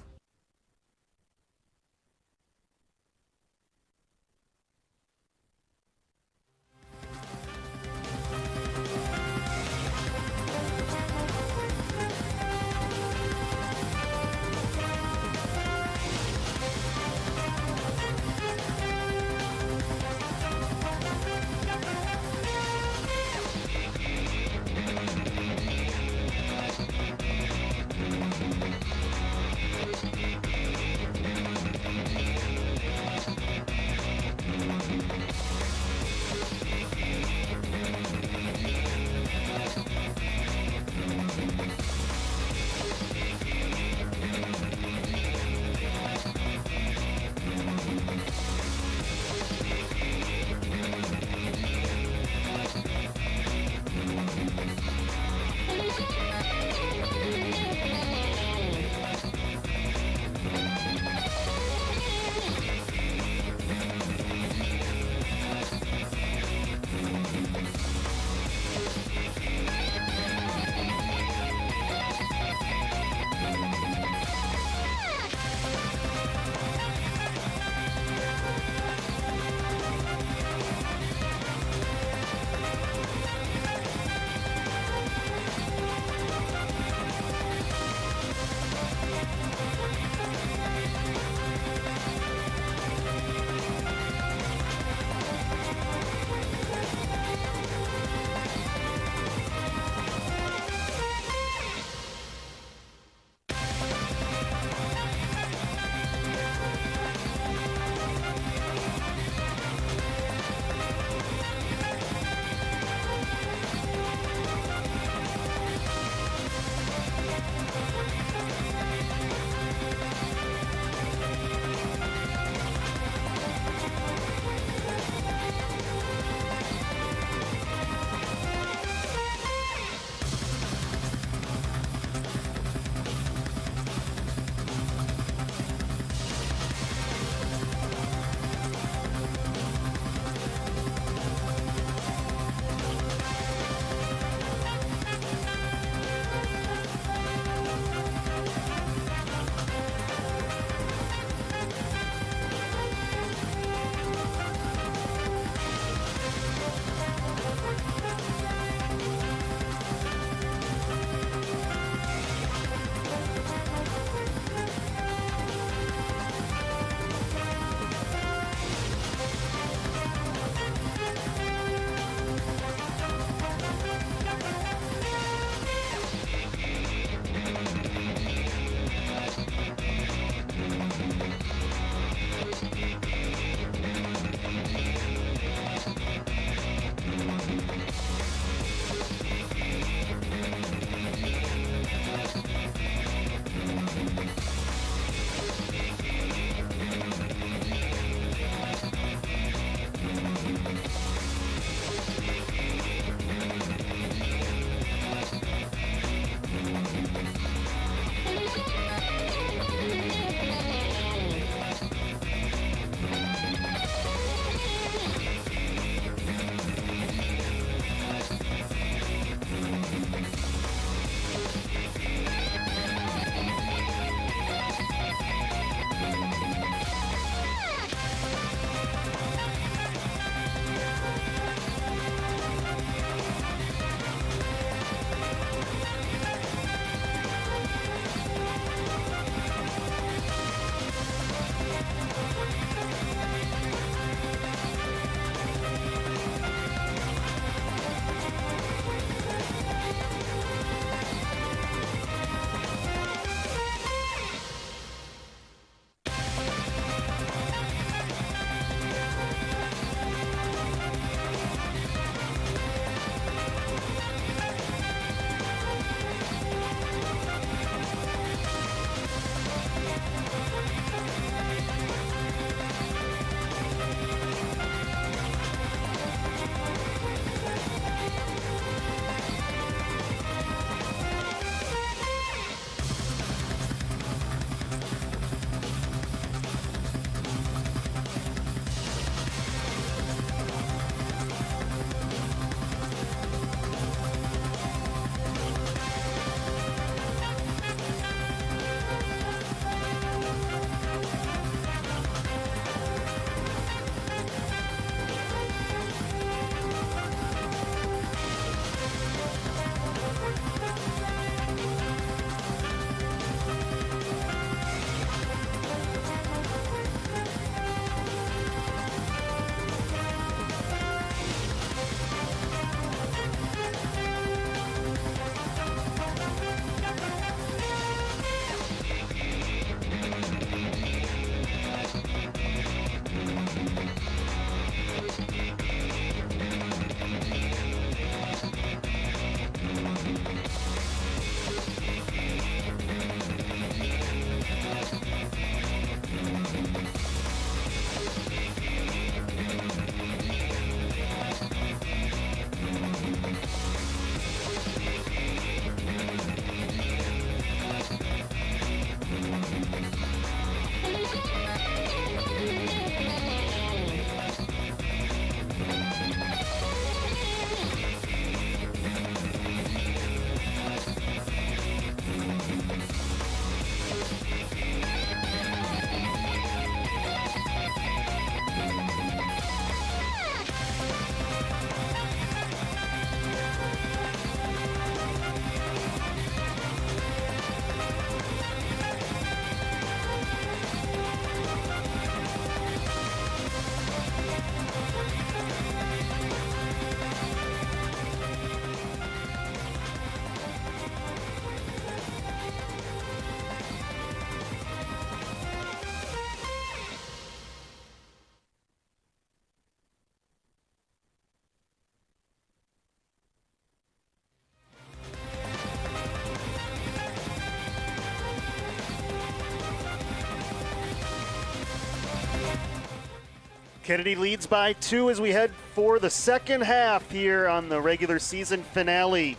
Speaker 1: Kennedy leads by 2 as we head for the second half here on the regular season finale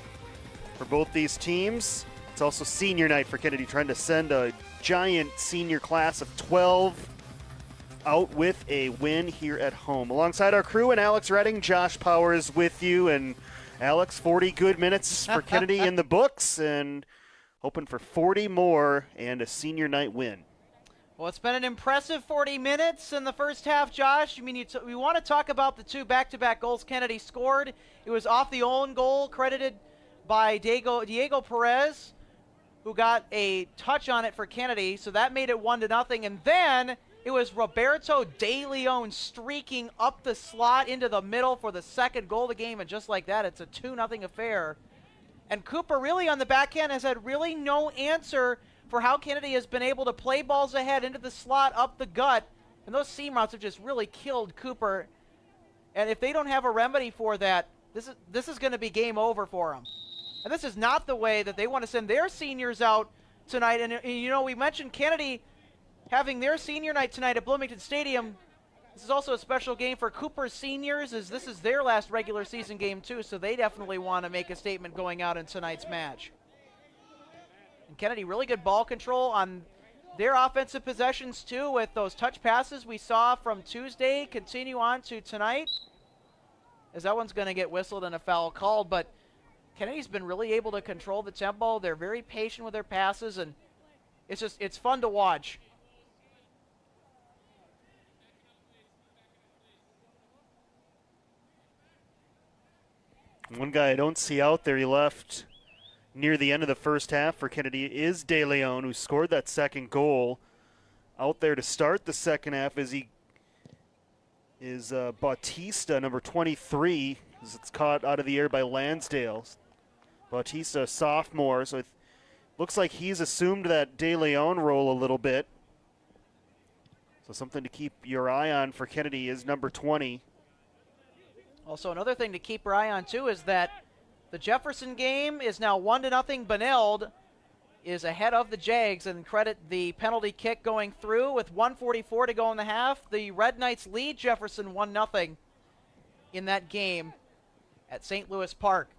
Speaker 1: for both these teams. It's also senior night for Kennedy, trying to send a giant senior class of 12 out with a win here at home. Alongside our crew and Alex Redding, Josh Powers with you. And Alex, 40 good minutes for Kennedy in the books, and hoping for 40 more and a senior night win.
Speaker 3: Well, it's been an impressive 40 minutes in the first half, Josh. I mean, we want to talk about the 2 back-to-back goals Kennedy scored. It was off the own goal, credited by Diego Perez, who got a touch on it for Kennedy, so that made it 1-0. And then it was Roberto De Leon streaking up the slot into the middle for the second goal of the game, and just like that, it's a 2-0 affair. And Cooper really on the backhand has had really no answer for how Kennedy has been able to play balls ahead into the slot, up the gut. And those seam routes have just really killed Cooper. And if they don't have a remedy for that, this is going to be game over for them. And this is not the way that they want to send their seniors out tonight. And you know, we mentioned Kennedy having their senior night tonight at Bloomington Stadium. This is also a special game for Cooper's seniors, as this is their last regular season game too, so they definitely want to make a statement going out in tonight's match. And Kennedy, really good ball control on their offensive possessions too, with those touch passes we saw from Tuesday continue on to tonight, as that one's going to get whistled and a foul called. But Kennedy's been really able to control the tempo. They're very patient with their passes, and it's fun to watch.
Speaker 1: One guy I don't see out there, he left near the end of the first half for Kennedy, is De Leon, who scored that second goal. Out there to start the second half is Bautista, number 23, as it's caught out of the air by Lansdale. Bautista, sophomore, so it looks like he's assumed that De Leon role a little bit. So something to keep your eye on for Kennedy is number 20.
Speaker 3: Also, another thing to keep your eye on, too, is that the Jefferson game is now 1-0. Benilde is ahead of the Jags, and credit the penalty kick going through with 1:44 to go in the half. The Red Knights lead Jefferson 1-0 in that game at St. Louis Park.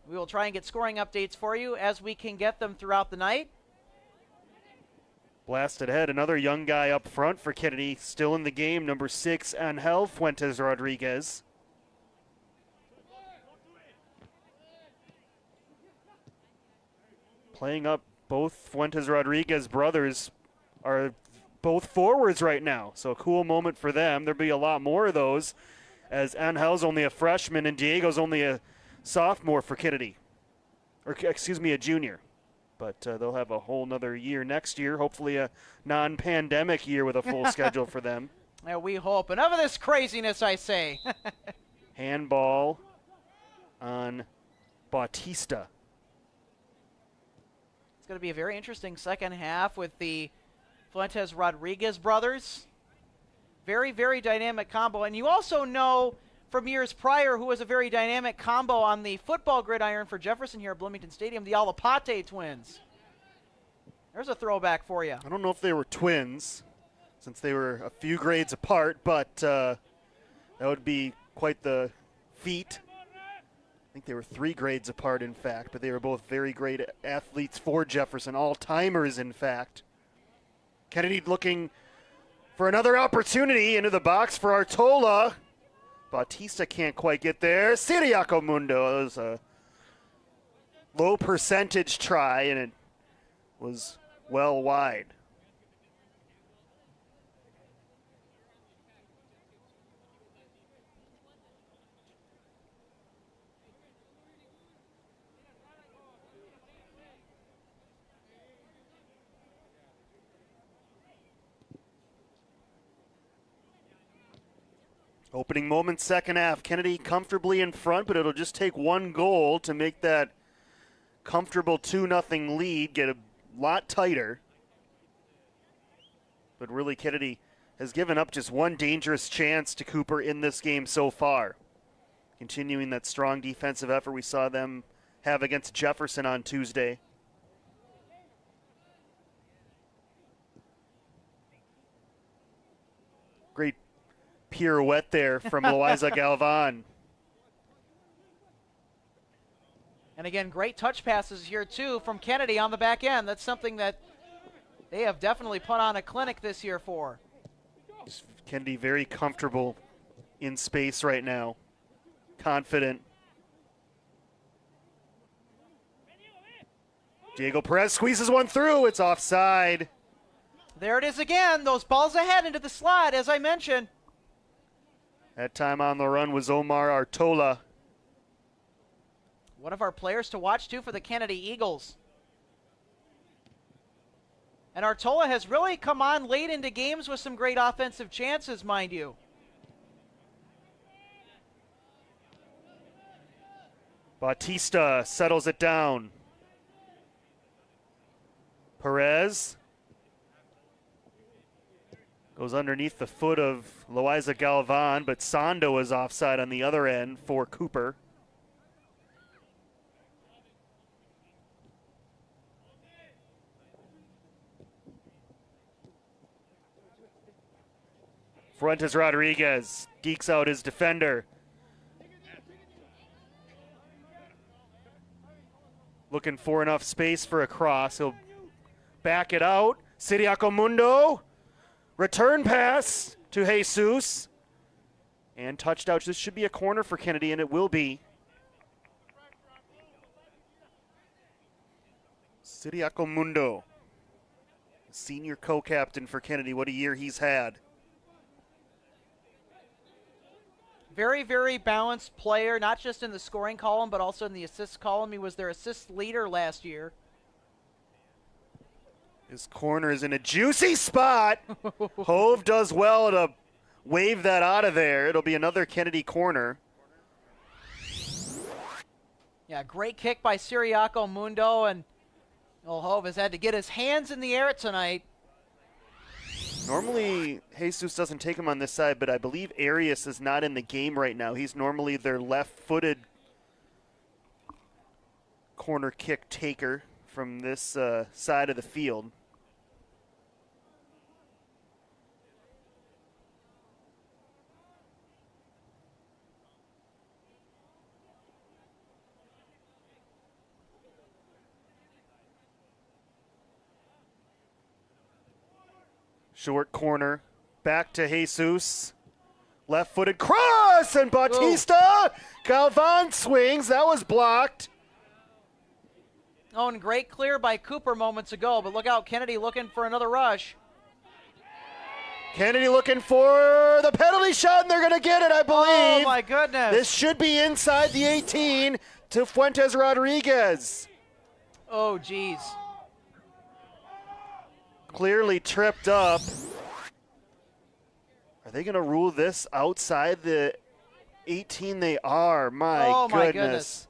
Speaker 3: We will try and get scoring updates for you as we can get them throughout the night.
Speaker 1: Blasted ahead, another young guy up front for Kennedy, still in the game, number 6, Angel Fuentes Rodriguez. Playing up, both Fuentes Rodriguez brothers are both forwards right now, so a cool moment for them. There'll be a lot more of those, as Angel's only a freshman and Diego's only a sophomore for Kennedy. Or, excuse me, a junior. But they'll have a whole nother year next year, hopefully a non-pandemic year with a full schedule for them.
Speaker 3: Yeah, we hope. Enough of this craziness, I say.
Speaker 1: Handball on Bautista.
Speaker 3: It's going to be a very interesting second half with the Fuentes Rodriguez brothers. Very, very dynamic combo. And you also know from years prior who was a very dynamic combo on the football gridiron for Jefferson here at Bloomington Stadium, the Alapate twins. There's a throwback for you.
Speaker 1: I don't know if they were twins, since they were a few grades apart, but that would be quite the feat. I think they were 3 grades apart, in fact, but they were both very great athletes for Jefferson, all-timers, in fact. Kennedy looking for another opportunity into the box for Artola. Bautista can't quite get there. Siriaco Mundo. It was a low percentage try, and it was well wide. Opening moments, second half. Kennedy comfortably in front, but it'll just take one goal to make that comfortable 2-0 lead get a lot tighter. But really, Kennedy has given up just one dangerous chance to Cooper in this game so far. Continuing that strong defensive effort we saw them have against Jefferson on Tuesday. Great pirouette there from Loiza Galvan.
Speaker 3: And again, great touch passes here, too, from Kennedy on the back end. That's something that they have definitely put on a clinic this year for.
Speaker 1: Kennedy very comfortable in space right now. Confident. Diego Perez squeezes one through. It's offside.
Speaker 3: There it is again. Those balls ahead into the slot, as I mentioned.
Speaker 1: That time on the run was Omar Artola.
Speaker 3: One of our players to watch, too, for the Kennedy Eagles. And Artola has really come on late into games with some great offensive chances, mind you.
Speaker 1: Bautista settles it down. Perez goes underneath the foot of Loiza Galvan, but Sando is offside on the other end for Cooper. Fuentes Rodriguez geeks out his defender. Looking for enough space for a cross. He'll back it out. Siriaco Mundo. Return pass to Jesus. And touchdown. This should be a corner for Kennedy, and it will be. Siriaco Mundo. Senior co-captain for Kennedy. What a year he's had.
Speaker 3: Very, very balanced player, not just in the scoring column, but also in the assist column. He was their assist leader last year.
Speaker 1: His corner is in a juicy spot. Hove does well to wave that out of there. It'll be another Kennedy corner.
Speaker 3: Yeah, great kick by Siriaco Mundo, and Hove has had to get his hands in the air tonight.
Speaker 1: Normally, Jesus doesn't take him on this side, but I believe Arias is not in the game right now. He's normally their left-footed corner kick taker from this side of the field. Short corner, back to Jesus. Left-footed cross, and Bautista. Galvan swings, that was blocked.
Speaker 3: Oh, and great clear by Cooper moments ago, but look out, Kennedy looking for another rush.
Speaker 1: Kennedy looking for the penalty shot, and they're going to get it, I believe.
Speaker 3: Oh, my goodness.
Speaker 1: This should be inside the 18 to Fuentes Rodriguez.
Speaker 3: Oh, geez.
Speaker 1: Clearly tripped up. Are they going to rule this outside the 18? They are. My goodness.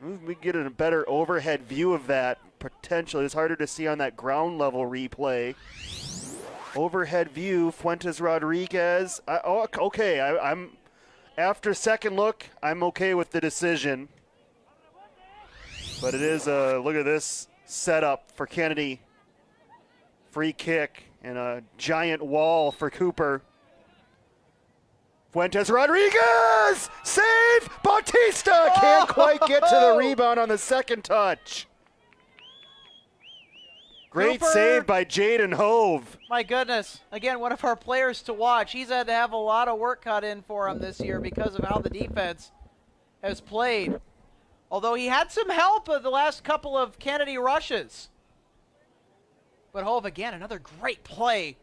Speaker 1: We get a better overhead view of that potentially. It's harder to see on that ground level replay. Overhead view, Fuentes Rodriguez. I'm after second look, I'm okay with the decision. But it is a look at this setup for Kennedy. Free kick and a giant wall for Cooper. Fuentes Rodriguez! Save! Bautista can't quite get to the rebound on the second touch. Great
Speaker 3: Cooper.
Speaker 1: save by Jaden Hove.
Speaker 3: My goodness. Again, one of our players to watch. He's had to have a lot of work cut in for him this year because of how the defense has played. Although he had some help of the last couple of Kennedy rushes. But Hove, again, another great play.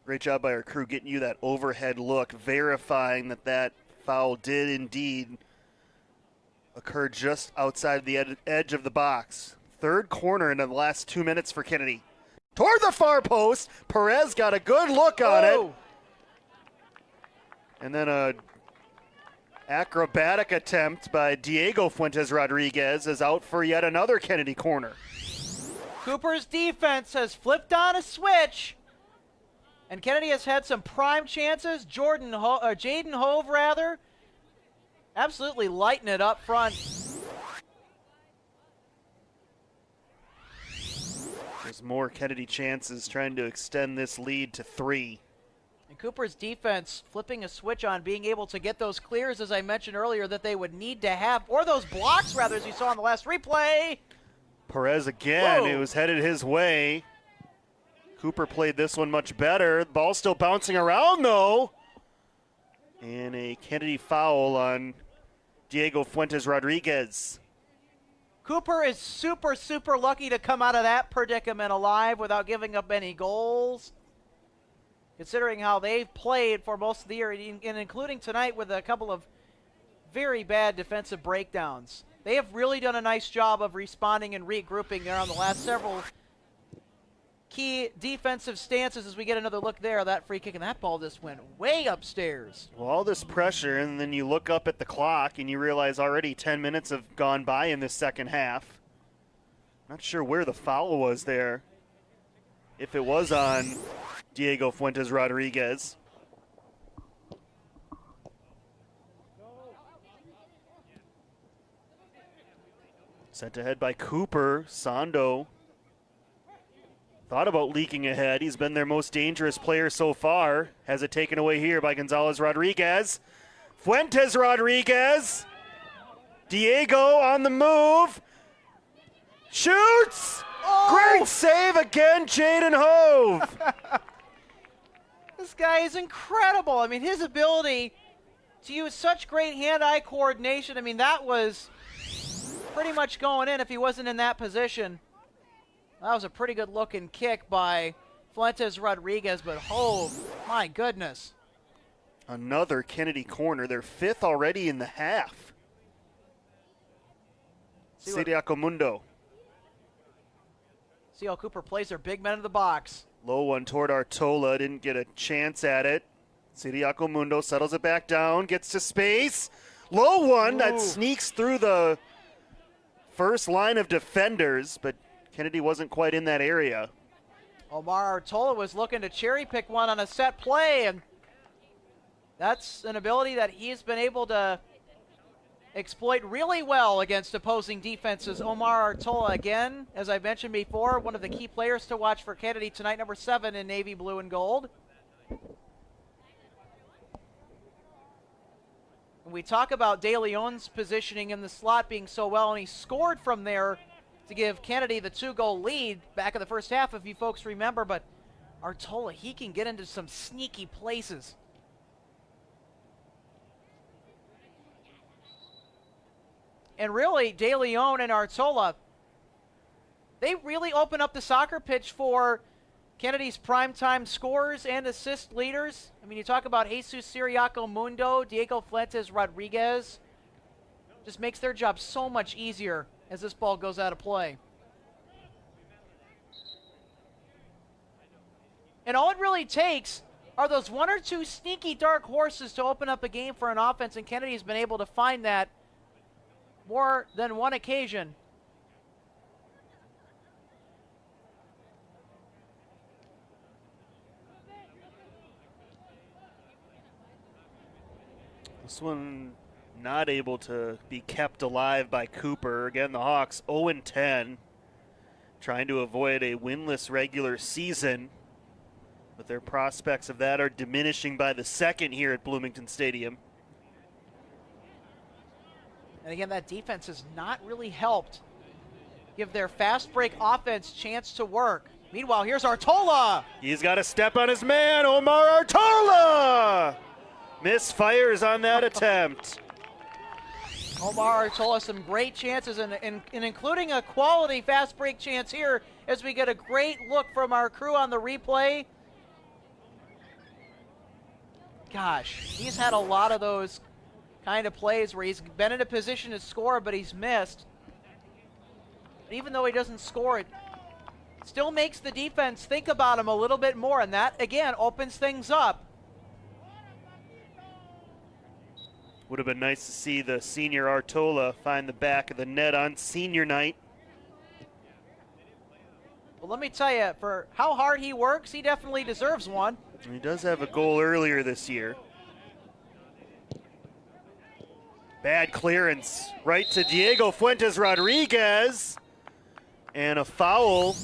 Speaker 1: Great job by our crew getting you that overhead look, verifying that that foul did indeed occur just outside the edge of the box. Third corner in the last 2 minutes for Kennedy. Toward the far post. Perez got a good look on it. And then a acrobatic attempt by Diego Fuentes Rodriguez is out for yet another Kennedy corner.
Speaker 3: Cooper's defense has flipped on a switch, and Kennedy has had some prime chances. Jaden Hove, absolutely lighting it up front.
Speaker 1: There's more Kennedy chances trying to extend this lead to 3.
Speaker 3: And Cooper's defense flipping a switch on being able to get those clears, as I mentioned earlier, that they would need to have, or those blocks, rather, as you saw in the last replay.
Speaker 1: Perez again,
Speaker 3: Whoa.
Speaker 1: it was headed his way. Cooper played this one much better. Ball still bouncing around, though. And a Kennedy foul on Diego Fuentes Rodriguez.
Speaker 3: Cooper is super, super lucky to come out of that predicament alive without giving up any goals, considering how they've played for most of the year, and including tonight with a couple of very bad defensive breakdowns. They have really done a nice job of responding and regrouping there on the last several key defensive stances. As we get another look there, that free kick, and that ball just went way upstairs.
Speaker 1: Well, all this pressure, and then you look up at the clock and you realize already 10 minutes have gone by in this second half. Not sure where the foul was there. If it was on Diego Fuentes Rodriguez. Sent ahead by Cooper. Sando thought about leaking ahead. He's been their most dangerous player so far. Has it taken away here by Gonzalez Rodriguez. Fuentes Rodriguez. Diego on the move. Shoots!
Speaker 3: Oh!
Speaker 1: Great save again, Jaden Hove.
Speaker 3: This guy is incredible. I mean, his ability to use such great hand-eye coordination. I mean, that was pretty much going in if he wasn't in that position. That was a pretty good looking kick by Fuentes Rodriguez, but Hove, my goodness.
Speaker 1: Another Kennedy corner. They're fifth already in the half. Siriaco Mundo.
Speaker 3: See how Cooper plays their big men in the box.
Speaker 1: Low one toward Artola. Didn't get a chance at it. Siriaco Mundo settles it back down. Gets to space. Low one that sneaks through the first line of defenders, but Kennedy wasn't quite in that area.
Speaker 3: Omar Artola was looking to cherry pick one on a set play, and that's an ability that he's been able to exploit really well against opposing defenses. Omar Artola, again, as I mentioned before, one of the key players to watch for Kennedy tonight, number 7 in navy blue and gold. And we talk about De Leon's positioning in the slot being so well, and he scored from there to give Kennedy the 2-goal lead back in the first half, if you folks remember. But Artola, he can get into some sneaky places. And really, De Leon and Artola, they really open up the soccer pitch for Kennedy's primetime scorers and assist leaders. I mean, you talk about Jesus Siriaco Mundo, Diego Fuentes Rodriguez. Just makes their job so much easier as this ball goes out of play. And all it really takes are those one or two sneaky dark horses to open up a game for an offense, and Kennedy's been able to find that more than one occasion.
Speaker 1: This one not able to be kept alive by Cooper. Again, the Hawks 0-10, trying to avoid a winless regular season, but their prospects of that are diminishing by the second here at Bloomington Stadium.
Speaker 3: And again, that defense has not really helped give their fast break offense chance to work. Meanwhile, here's Artola.
Speaker 1: He's got to step on his man, Omar Artola! Misfires on that attempt.
Speaker 3: Omar Artola, some great chances, and including a quality fast break chance here as we get a great look from our crew on the replay. Gosh, he's had a lot of those kind of plays where he's been in a position to score, but he's missed. But even though he doesn't score, it still makes the defense think about him a little bit more, and that, again, opens things up.
Speaker 1: Would have been nice to see the senior Artola find the back of the net on senior night.
Speaker 3: Well, let me tell you, for how hard he works, he definitely deserves one.
Speaker 1: He does have a goal earlier this year. Bad clearance right to Diego Fuentes Rodriguez. And a foul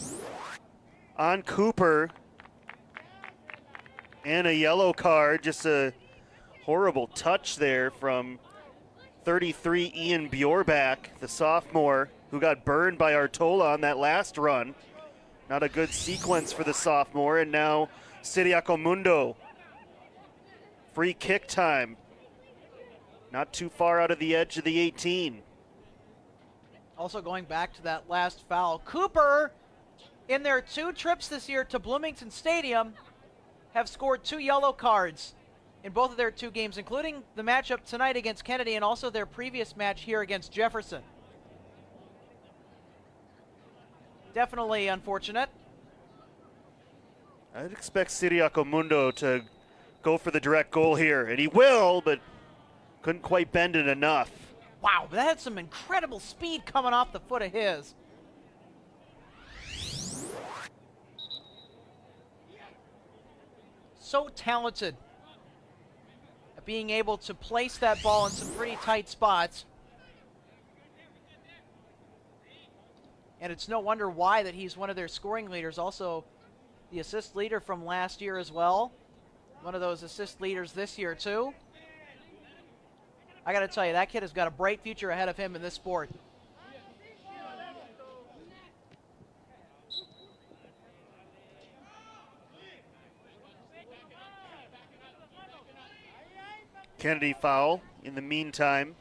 Speaker 1: on Cooper. And a yellow card, just a horrible touch there from 33 Ian Bjorbak, the sophomore, who got burned by Artola on that last run. Not a good sequence for the sophomore, and now Siriacomundo. Free kick time. Not too far out of the edge of the 18.
Speaker 3: Also going back to that last foul, Cooper, in their 2 trips this year to Bloomington Stadium, have scored 2 yellow cards in both of their 2 games, including the matchup tonight against Kennedy and also their previous match here against Jefferson. Definitely unfortunate.
Speaker 1: I'd expect Siriacomundo to go for the direct goal here, and he will, but couldn't quite bend it enough.
Speaker 3: Wow, that had some incredible speed coming off the foot of his. So talented at being able to place that ball in some pretty tight spots. And it's no wonder why that he's one of their scoring leaders. Also, the assist leader from last year as well. One of those assist leaders this year, too. I got to tell you, that kid has got a bright future ahead of him in this sport.
Speaker 1: Kennedy foul in the meantime.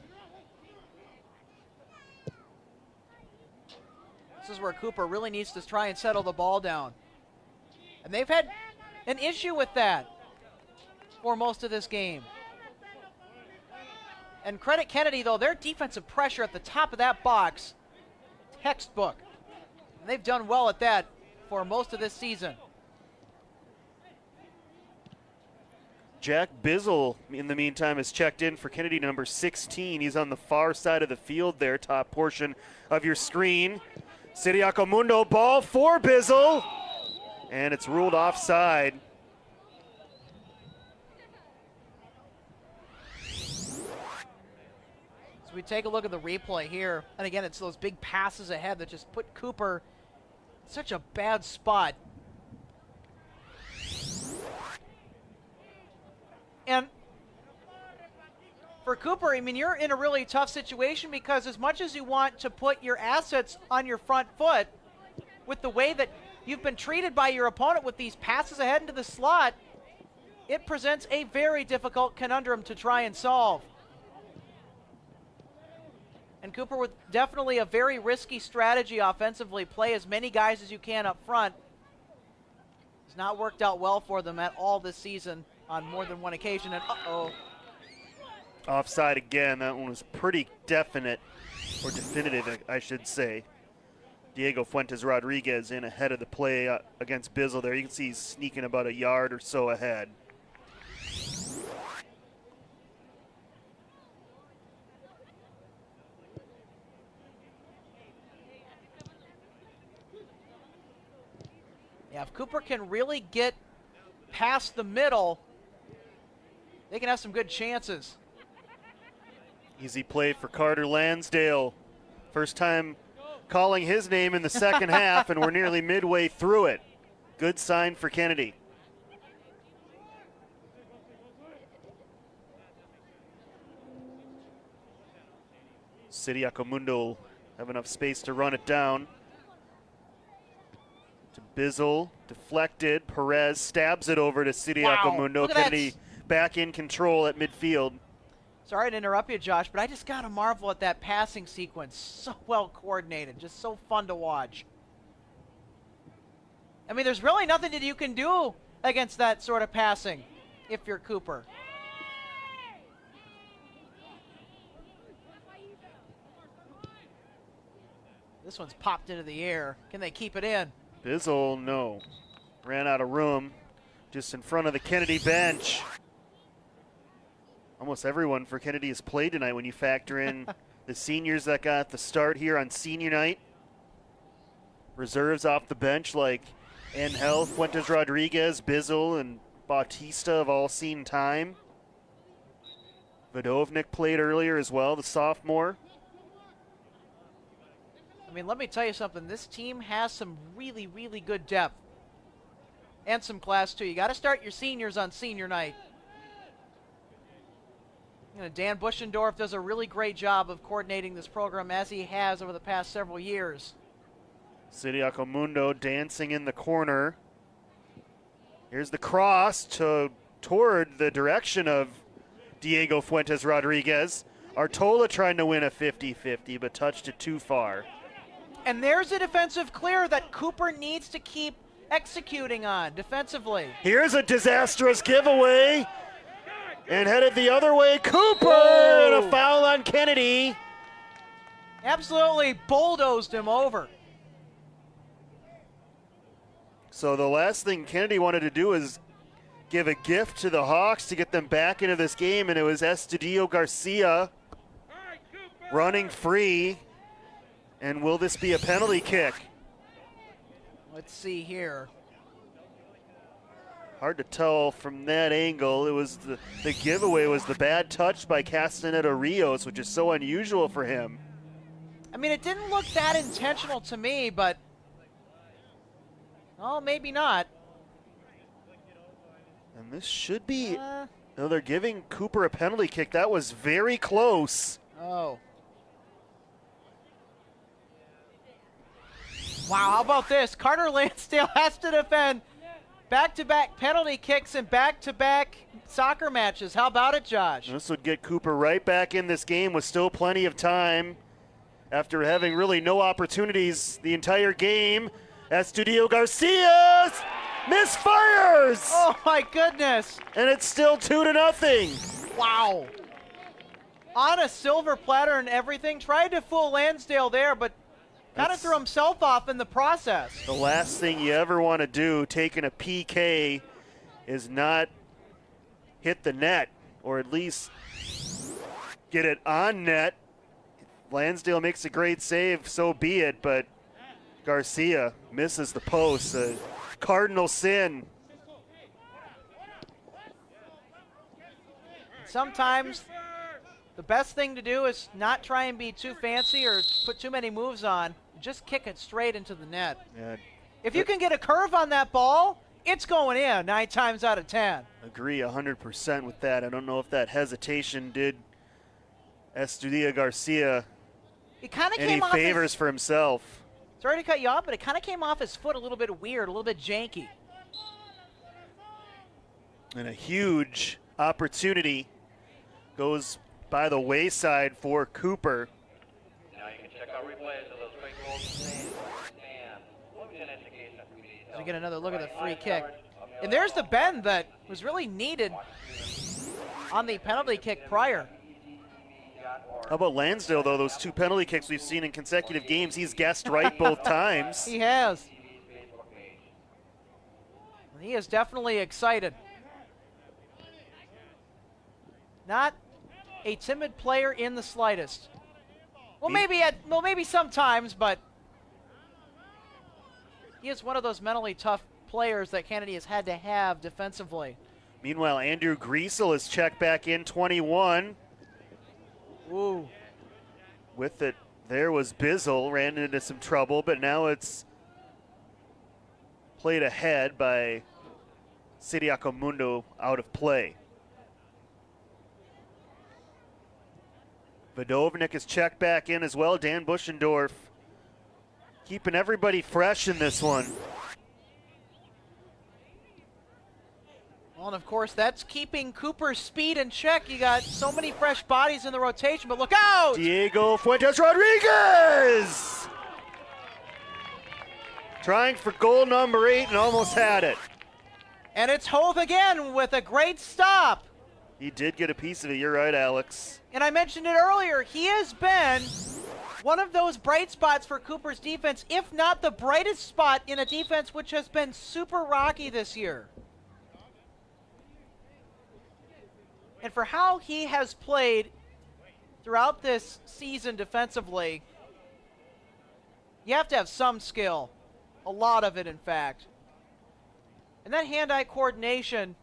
Speaker 3: This is where Cooper really needs to try and settle the ball down. And they've had an issue with that for most of this game. And credit Kennedy, though, their defensive pressure at the top of that box, textbook. And they've done well at that for most of this season.
Speaker 1: Jack Bizzle, in the meantime, has checked in for Kennedy, number 16. He's on the far side of the field there, top portion of your screen. Siriacomundo, ball for Bizzle, and it's ruled offside.
Speaker 3: We take a look at the replay here, and again, it's those big passes ahead that just put Cooper in such a bad spot. And for Cooper, I mean, you're in a really tough situation because as much as you want to put your assets on your front foot, with the way that you've been treated by your opponent with these passes ahead into the slot, it presents a very difficult conundrum to try and solve. And Cooper, with definitely a very risky strategy offensively, play as many guys as you can up front. It's not worked out well for them at all this season on more than one occasion. And uh-oh.
Speaker 1: Offside again. That one was pretty definite, or definitive, I should say. Diego Fuentes Rodriguez in ahead of the play against Bizzle there. You can see he's sneaking about a yard or so ahead.
Speaker 3: Yeah, if Cooper can really get past the middle, they can have some good chances.
Speaker 1: Easy play for Carter Lansdale. First time calling his name in the second half, and we're nearly midway through it. Good sign for Kennedy. Siriacomundo have enough space to run it down. To Bizzle, deflected. Perez stabs it over to Siriacomundo.
Speaker 3: Wow,
Speaker 1: Kennedy back in control at midfield.
Speaker 3: Sorry to interrupt you, Josh, but I just got to marvel at that passing sequence. So well coordinated, just so fun to watch. I mean, there's really nothing that you can do against that sort of passing if you're Cooper. This one's popped into the air. Can they keep it in?
Speaker 1: Bizzle, no. Ran out of room just in front of the Kennedy bench. Almost everyone for Kennedy has played tonight when you factor in the seniors that got the start here on senior night. Reserves off the bench like Angel, Fuentes Rodriguez, Bizzle, and Bautista have all seen time. Vodovnik played earlier as well, the sophomore.
Speaker 3: I mean, let me tell you something. This team has some really, really good depth. And some class, too. You got to start your seniors on senior night. Dan Buschendorf does a really great job of coordinating this program, as he has over the past several years.
Speaker 1: Sidiaco Mundo dancing in the corner. Here's the cross toward the direction of Diego Fuentes Rodriguez. Artola trying to win a 50-50, but touched it too far.
Speaker 3: And there's a defensive clear that Cooper needs to keep executing on defensively.
Speaker 1: Here's a disastrous giveaway. And headed the other way, Cooper, and a foul on Kennedy.
Speaker 3: Absolutely bulldozed him over.
Speaker 1: So the last thing Kennedy wanted to do is give a gift to the Hawks to get them back into this game, and it was Estudio Garcia running free. And will this be a penalty kick?
Speaker 3: Let's see here.
Speaker 1: Hard to tell from that angle. It was the giveaway was the bad touch by Castaneda Rios, which is so unusual for him.
Speaker 3: I mean, it didn't look that intentional to me, but oh, maybe not.
Speaker 1: And this should be. No, they're giving Cooper a penalty kick. That was very close.
Speaker 3: Oh. Wow, how about this? Carter Lansdale has to defend back-to-back penalty kicks and back-to-back soccer matches. How about it, Josh?
Speaker 1: This would get Cooper right back in this game with still plenty of time after having really no opportunities the entire game. Estudio Garcia misfires!
Speaker 3: Oh, my goodness.
Speaker 1: And it's still 2-0.
Speaker 3: Wow. On a silver platter and everything. Tried to fool Lansdale there, but kind of threw himself off in the process.
Speaker 1: The last thing you ever want to do taking a PK is not hit the net, or at least get it on net. Lansdale makes a great save, so be it, but Garcia misses the post. A cardinal sin.
Speaker 3: Sometimes the best thing to do is not try and be too fancy or put too many moves on. Just kick it straight into the net.
Speaker 1: Yeah,
Speaker 3: if you can get a curve on that ball, it's going in 9 times out of 10.
Speaker 1: Agree 100% with that. I don't know if that hesitation did Estudia Garcia any favors for himself.
Speaker 3: Sorry to cut you off, but it kind of came off his foot a little bit weird, a little bit janky.
Speaker 1: And a huge opportunity goes by the wayside for Cooper.
Speaker 2: Now you can check out replays of those quick goals.
Speaker 3: So we get another look at the free kick. And there's the bend that was really needed on the penalty kick prior.
Speaker 1: How about Lansdale, though? Those 2 penalty kicks we've seen in consecutive games, he's guessed right both times.
Speaker 3: He has. He is definitely excited. Not a timid player in the slightest. Well, maybe sometimes, but he is one of those mentally tough players that Kennedy has had to have defensively.
Speaker 1: Meanwhile, Andrew Griesel is checked back in, 21.
Speaker 3: Ooh.
Speaker 1: With it, there was Bizzle, ran into some trouble, but now it's played ahead by Sidiaco Mundo out of play. Vodovnik is checked back in as well. Dan Buschendorf keeping everybody fresh in this one.
Speaker 3: Well, and of course, that's keeping Cooper's speed in check. You got so many fresh bodies in the rotation, but look out!
Speaker 1: Diego Fuentes Rodriguez! Trying for goal number 8 and almost had it.
Speaker 3: And it's Hove again with a great stop.
Speaker 1: He did get a piece of it. You're right, Alex.
Speaker 3: And I mentioned it earlier. He has been one of those bright spots for Cooper's defense, if not the brightest spot in a defense which has been super rocky this year. And for how he has played throughout this season defensively, you have to have some skill. A lot of it, in fact. And that hand-eye coordination,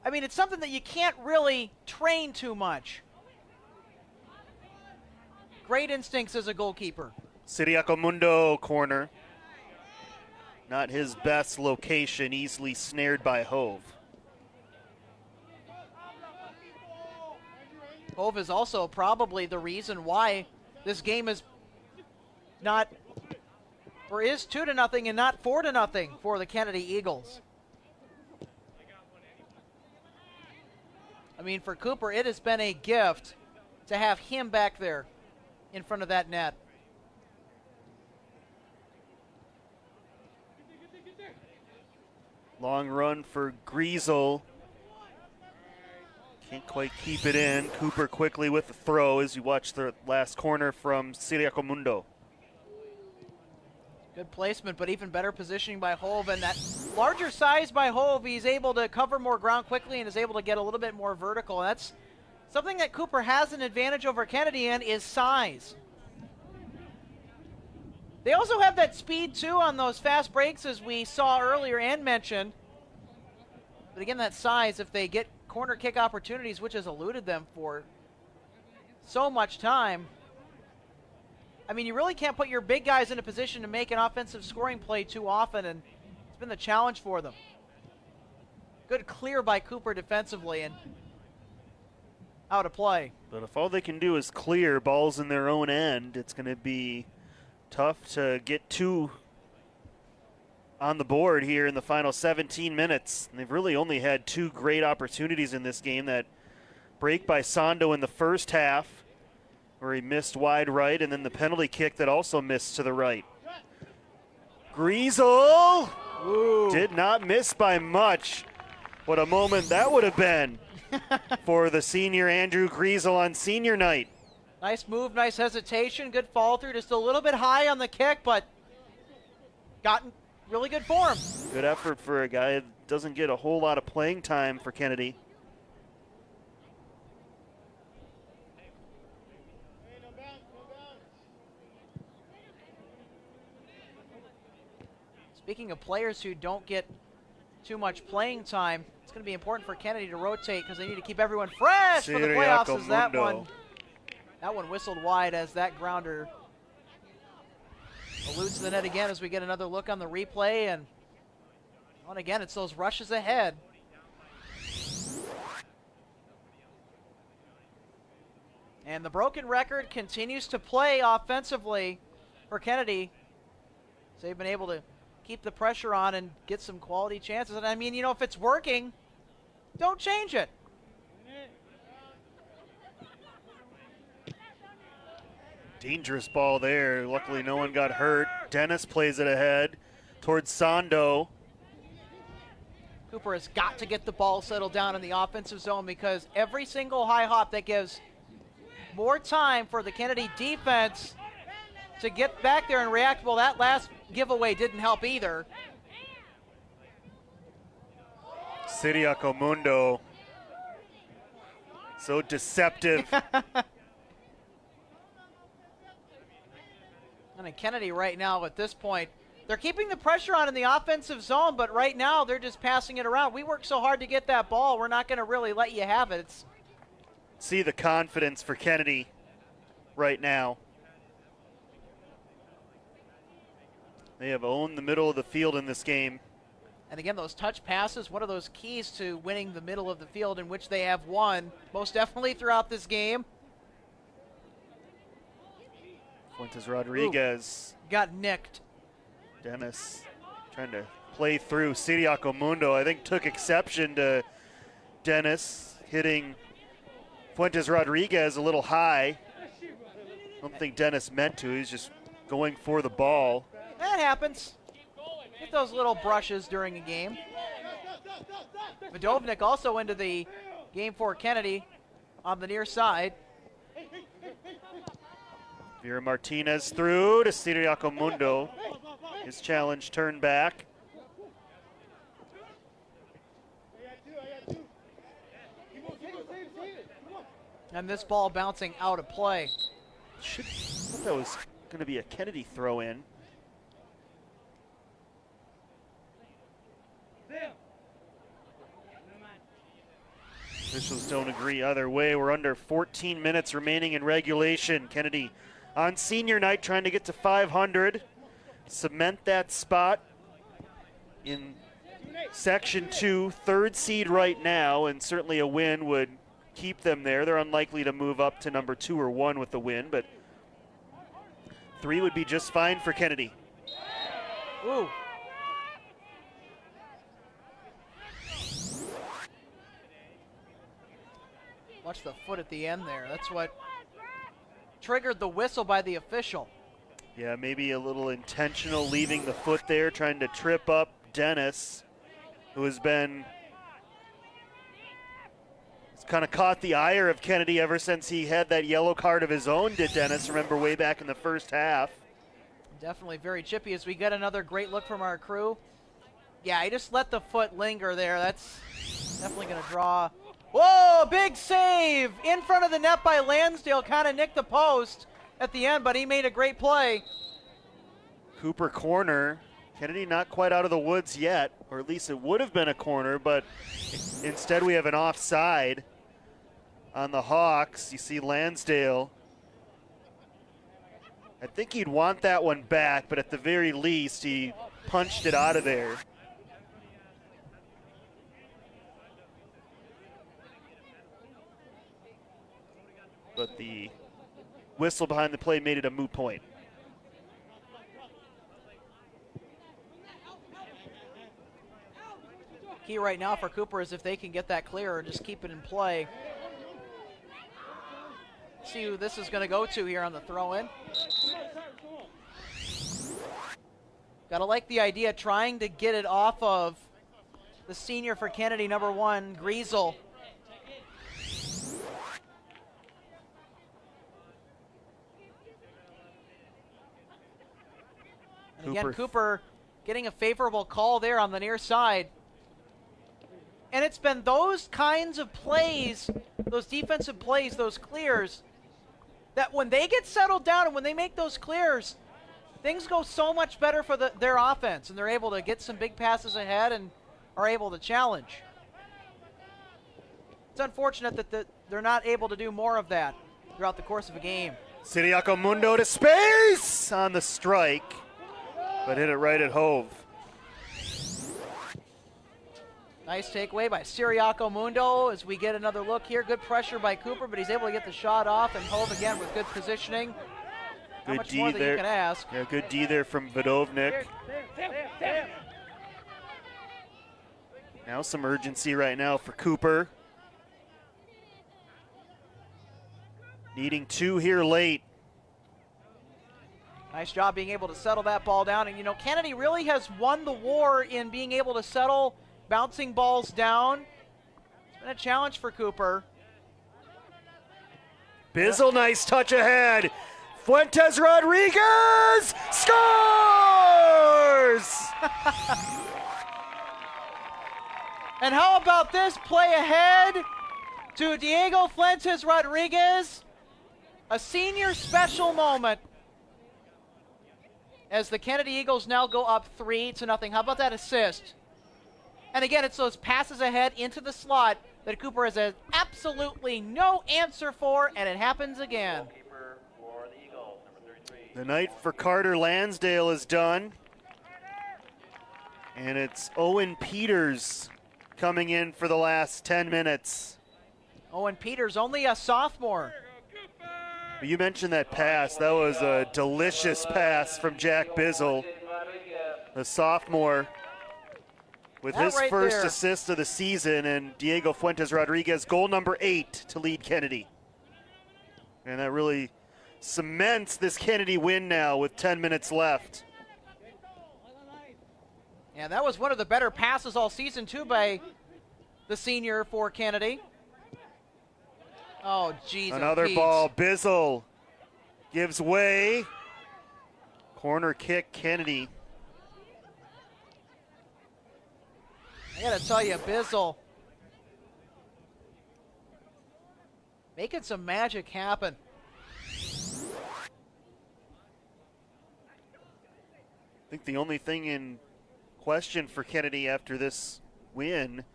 Speaker 3: I mean, it's something that you can't really train too much. Great instincts as a goalkeeper.
Speaker 1: Sidiaco Mundo corner. Not his best location, easily snared by Hove.
Speaker 3: Hove is also probably the reason why this game is not, or is 2-0 and not 4-0 for the Kennedy Eagles. I mean, for Cooper, it has been a gift to have him back there in front of that net.
Speaker 1: Long run for Griesel. Can't quite keep it in. Cooper quickly with the throw as you watch the last corner from Siriacomundo.
Speaker 3: Good placement, but even better positioning by Hove. And that larger size by Hove, he's able to cover more ground quickly and is able to get a little bit more vertical. And that's something that Cooper has an advantage over Kennedy in, is size. They also have that speed, too, on those fast breaks, as we saw earlier and mentioned. But again, that size, if they get corner kick opportunities, which has eluded them for so much time, I mean, you really can't put your big guys in a position to make an offensive scoring play too often, and it's been the challenge for them. Good clear by Cooper defensively and out of play.
Speaker 1: But if all they can do is clear balls in their own end, it's going to be tough to get two on the board here in the final 17 minutes. And they've really only had two great opportunities in this game. That break by Sando in the first half, where he missed wide right, and then the penalty kick that also missed to the right. Griesel did not miss by much. What a moment that would have been for the senior Andrew Griesel on senior night.
Speaker 3: Nice move, nice hesitation, good follow through, just a little bit high on the kick, but gotten really good form.
Speaker 1: Good effort for a guy that doesn't get a whole lot of playing time for Kennedy.
Speaker 3: Speaking of players who don't get too much playing time, it's going to be important for Kennedy to rotate because they need to keep everyone fresh for the playoffs. As that one whistled wide as that grounder eludes the net again as we get another look on the replay. And again, it's those rushes ahead. And the broken record continues to play offensively for Kennedy. So they've been able to keep the pressure on and get some quality chances. And I mean, you know, if it's working, don't change it.
Speaker 1: Dangerous ball there. Luckily, no one got hurt. Dennis plays it ahead towards Sando.
Speaker 3: Cooper has got to get the ball settled down in the offensive zone, because every single high hop that gives more time for the Kennedy defense to get back there and react. Well, that last giveaway didn't help either.
Speaker 1: Siriacomundo, so deceptive.
Speaker 3: I mean, Kennedy right now at this point, they're keeping the pressure on in the offensive zone, but right now they're just passing it around. We worked so hard to get that ball, we're not going to really let you have it.
Speaker 1: See the confidence for Kennedy right now. They have owned the middle of the field in this game.
Speaker 3: And again, those touch passes, one of those keys to winning the middle of the field, in which they have won most definitely throughout this game.
Speaker 1: Fuentes Rodriguez.
Speaker 3: Ooh, got nicked.
Speaker 1: Dennis trying to play through. Siriacomundo, I think, took exception to Dennis hitting Fuentes Rodriguez a little high. I don't think Dennis meant to. He's just going for the ball.
Speaker 3: That happens. Get those little brushes during a game. Vodovnik also into the game for Kennedy on the near side.
Speaker 1: Vera Martinez through to Siriacomundo. His challenge turned back.
Speaker 3: And this ball bouncing out of play.
Speaker 1: I thought that was going to be a Kennedy throw in. Officials don't agree either way. We're under 14 minutes remaining in regulation. Kennedy on senior night trying to get to 500, cement that spot in Section 2, third seed right now, and certainly a win would keep them there. They're unlikely to move up to number 2 or 1 with the win, but 3 would be just fine for Kennedy.
Speaker 3: Ooh. Watch the foot at the end there. That's what triggered the whistle by the official.
Speaker 1: Yeah, maybe a little intentional leaving the foot there, trying to trip up Dennis, who has been kind of caught the ire of Kennedy ever since he had that yellow card of his own, did Dennis, remember way back in the first half.
Speaker 3: Definitely very chippy as we get another great look from our crew. Yeah, he just let the foot linger there. That's definitely going to draw. Whoa, big save in front of the net by Lansdale. Kind of nicked the post at the end, but he made a great play.
Speaker 1: Cooper corner. Kennedy not quite out of the woods yet, or at least it would have been a corner, but instead we have an offside on the Hawks. You see Lansdale. I think he'd want that one back, but at the very least he punched it out of there. But the whistle behind the play made it a moot point.
Speaker 3: Key right now for Cooper is if they can get that clear or just keep it in play. See who this is going to go to here on the throw-in. Got to like the idea trying to get it off of the senior for Kennedy, number 1, Griesel. And again, Cooper getting a favorable call there on the near side. And it's been those kinds of plays, those defensive plays, those clears, that when they get settled down and when they make those clears, things go so much better for their offense, and they're able to get some big passes ahead and are able to challenge. It's unfortunate that they're not able to do more of that throughout the course of a game.
Speaker 1: Siriaco Mundo to space on the strike, but hit it right at Hove.
Speaker 3: Nice takeaway by Siriaco Mundo as we get another look here. Good pressure by Cooper, but he's able to get the shot off, and Hove again with good positioning. How much more than you can ask?
Speaker 1: Yeah, good D there from Vodovnik. Now some urgency right now for Cooper. Needing 2 here late.
Speaker 3: Nice job being able to settle that ball down. And, you know, Kennedy really has won the war in being able to settle bouncing balls down. It's been a challenge for Cooper.
Speaker 1: Bizzle, nice touch ahead. Fuentes Rodriguez scores!
Speaker 3: And how about this play ahead to Diego Fuentes Rodriguez? A senior special moment as the Kennedy Eagles now go up 3-0. How about that assist? And again, it's those passes ahead into the slot that Cooper has absolutely no answer for, and it happens again.
Speaker 1: The night for Carter Lansdale is done. And it's Owen Peters coming in for the last 10 minutes.
Speaker 3: Owen Peters, only a sophomore.
Speaker 1: You mentioned that pass. That was a delicious pass from Jack Bizzle, the sophomore, with
Speaker 3: That
Speaker 1: his
Speaker 3: right
Speaker 1: first
Speaker 3: there.
Speaker 1: assist of the season, and Diego Fuentes Rodriguez, goal number 8 to lead Kennedy. And that really cements this Kennedy win now with 10 minutes left.
Speaker 3: Yeah, that was one of the better passes all season, too, by the senior for Kennedy. Oh, jeez.
Speaker 1: Another ball. Bizzle gives way. Corner kick, Kennedy.
Speaker 3: I got to tell you, Bizzle making some magic happen.
Speaker 1: I think the only thing in question for Kennedy after this win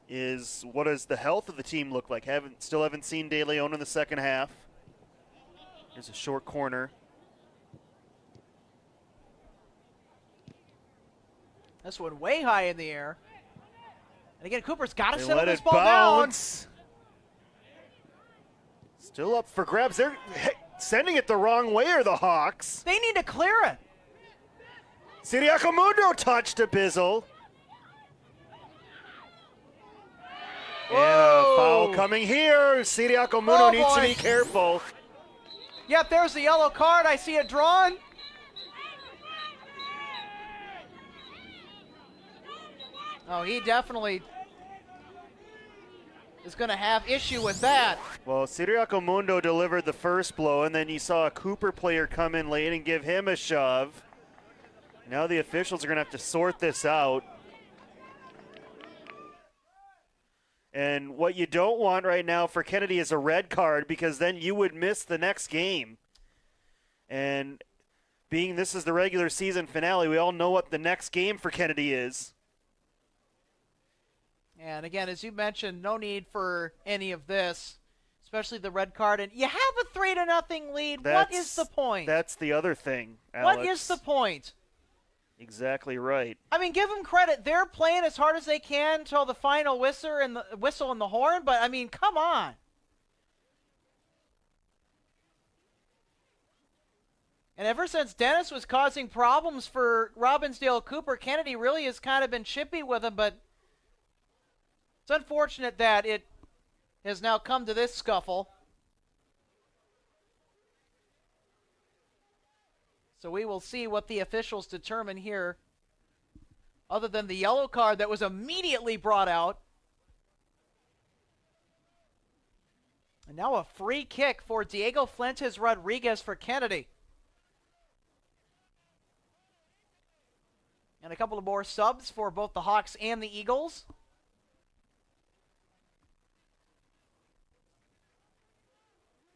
Speaker 1: is what does the health of the team look like? Still haven't seen De Leon in the second half. Here's a short corner.
Speaker 3: This one way high in the air. And again, Cooper's got to
Speaker 1: They
Speaker 3: settle
Speaker 1: let
Speaker 3: this
Speaker 1: it
Speaker 3: ball down.
Speaker 1: bounce. Still up for grabs. They're sending it the wrong way, are the Hawks.
Speaker 3: They need to clear it.
Speaker 1: Siriaco Mundo touched to Bizzle. And a foul coming here. Siriaco Mundo needs to be careful.
Speaker 3: Yep, there's the yellow card. I see it drawn. Oh, he definitely is going to have issue with that.
Speaker 1: Well, Siriaco Mundo delivered the first blow, and then you saw a Cooper player come in late and give him a shove. Now the officials are going to have to sort this out. And what you don't want right now for Kennedy is a red card, because then you would miss the next game. And being this is the regular season finale, we all know what the next game for Kennedy is.
Speaker 3: And again, as you mentioned, no need for any of this, especially the red card. And you have a 3-0 lead. What is the point?
Speaker 1: That's the other thing, Alex.
Speaker 3: What is the point?
Speaker 1: Exactly right.
Speaker 3: I mean, give them credit. They're playing as hard as they can until the final whistle and the horn. But, I mean, come on. And ever since Dennis was causing problems for Robbinsdale Cooper, Kennedy really has kind of been chippy with him. But it's unfortunate that it has now come to this scuffle. So we will see what the officials determine here, other than the yellow card that was immediately brought out. And now a free kick for Diego Fuentes Rodriguez for Kennedy. And a couple of more subs for both the Hawks and the Eagles.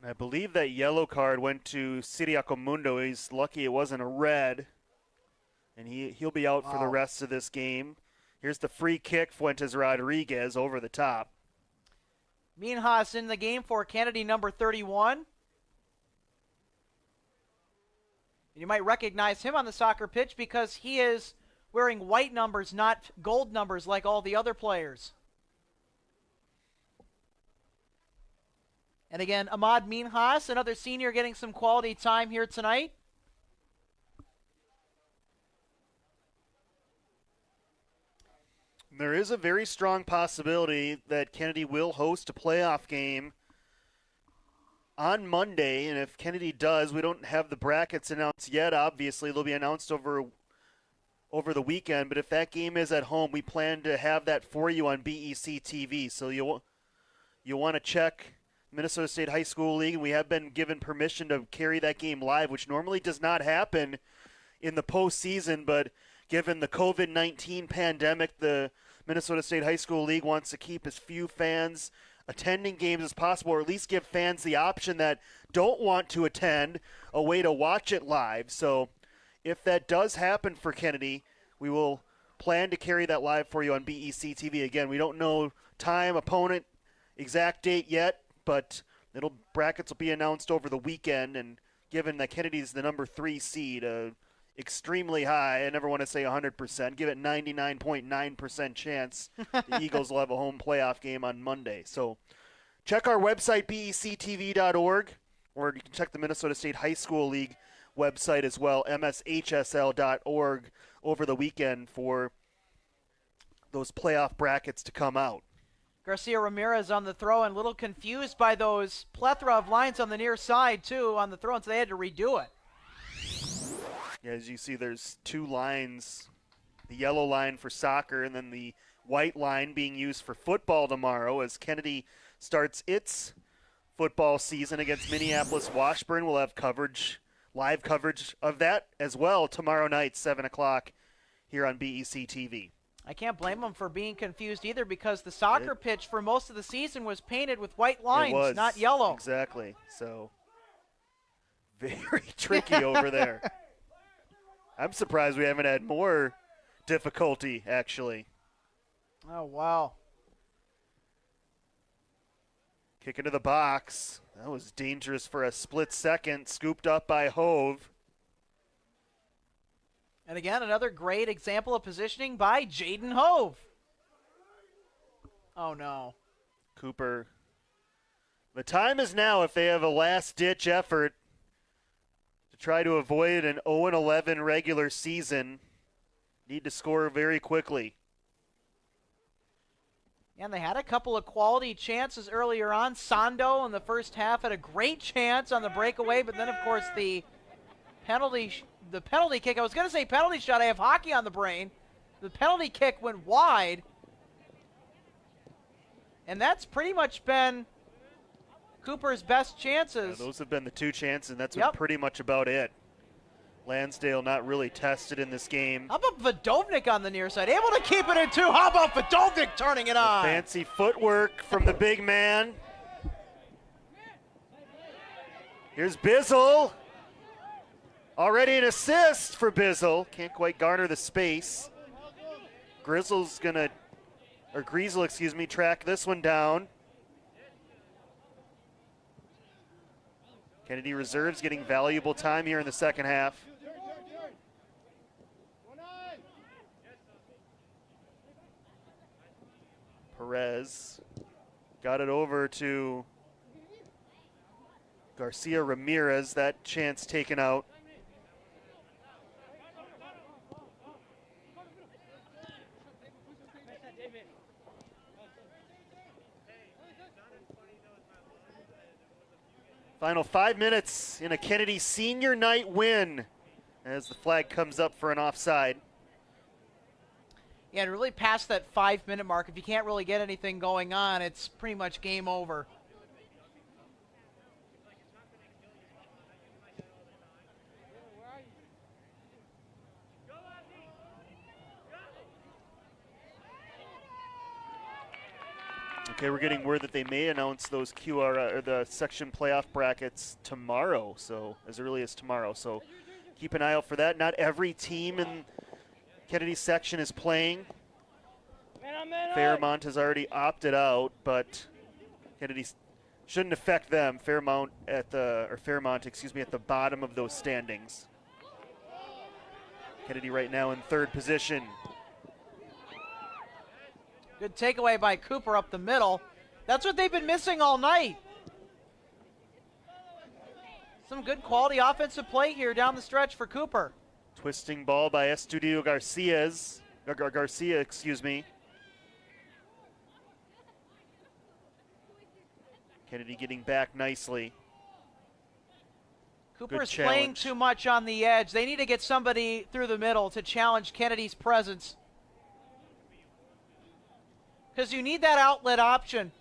Speaker 1: I believe that yellow card went to Siriaco Mundo. He's lucky it wasn't a red. And he'll be out for the rest of this game. Here's the free kick, Fuentes Rodriguez over the top.
Speaker 3: Minhas in the game for Kennedy, number 31. And you might recognize him on the soccer pitch because he is wearing white numbers, not gold numbers like all the other players. And again, Ahmad Minhas, another senior, getting some quality time here tonight.
Speaker 1: There is a very strong possibility that Kennedy will host a playoff game on Monday. And if Kennedy does, we don't have the brackets announced yet. Obviously, they'll be announced over the weekend. But if that game is at home, we plan to have that for you on BEC-TV. So you'll want to check Minnesota State High School League, and we have been given permission to carry that game live, which normally does not happen in the postseason, but given the COVID-19 pandemic, the Minnesota State High School League wants to keep as few fans attending games as possible, or at least give fans the option that don't want to attend a way to watch it live. So if that does happen for Kennedy, we will plan to carry that live for you on BEC-TV. Again, we don't know time, opponent, exact date yet, but brackets will be announced over the weekend, and given that Kennedy's the number 3 seed, extremely high, I never want to say 100%, give it 99.9% chance the Eagles will have a home playoff game on Monday. So check our website, BECTV.org, or you can check the Minnesota State High School League website as well, MSHSL.org, over the weekend for those playoff brackets to come out.
Speaker 3: Garcia Ramirez on the throw, and a little confused by those plethora of lines on the near side, too, on the throw, and so they had to redo it.
Speaker 1: Yeah, as you see, there's 2 lines, the yellow line for soccer and then the white line being used for football tomorrow as Kennedy starts its football season against Minneapolis Washburn. We'll have live coverage of that as well tomorrow night, 7 o'clock here on BEC-TV.
Speaker 3: I can't blame them for being confused either, because the soccer pitch for most of the season was painted with white lines, not yellow.
Speaker 1: Exactly. So very tricky over there. I'm surprised we haven't had more difficulty, actually.
Speaker 3: Oh, wow.
Speaker 1: Kick into the box. That was dangerous for a split second. Scooped up by Hove.
Speaker 3: And again, another great example of positioning by Jaden Hove. Oh, no.
Speaker 1: Cooper. The time is now if they have a last-ditch effort to try to avoid an 0-11 regular season. Need to score very quickly.
Speaker 3: And they had a couple of quality chances earlier on. Sando in the first half had a great chance on the breakaway, but then, of course, the penalty kick. I was going to say penalty shot. I have hockey on the brain. The penalty kick went wide. And that's pretty much been Cooper's best chances.
Speaker 1: Yeah, those have been the two chances, and that's
Speaker 3: Yep.
Speaker 1: been pretty much about it. Lansdale not really tested in this game.
Speaker 3: How about Vodovnik on the near side? Able to keep it in two. How about Vodovnik turning it on?
Speaker 1: Fancy footwork from the big man. Here's Bizzle. Already an assist for Bizzle. Can't quite garner the space. Grizzle, track this one down. Kennedy reserves getting valuable time here in the second half. Perez got it over to Garcia Ramirez. That chance taken out. Final 5 minutes in a Kennedy senior night win as the flag comes up for an offside.
Speaker 3: Yeah, and really past that 5-minute mark, if you can't really get anything going on, it's pretty much game over.
Speaker 1: Okay, we're getting word that they may announce those or the section playoff brackets tomorrow, so as early as tomorrow. So keep an eye out for that. Not every team in Kennedy's section is playing. Fairmont has already opted out, but Kennedy shouldn't affect them. Fairmont at the bottom of those standings. Kennedy right now in third position.
Speaker 3: Good takeaway by Cooper up the middle. That's what they've been missing all night. Some good quality offensive play here down the stretch for Cooper.
Speaker 1: Twisting ball by Estudio Garcia. Kennedy getting back nicely.
Speaker 3: Cooper's playing too much on the edge. They need to get somebody through the middle to challenge Kennedy's presence. Because you need that outlet option.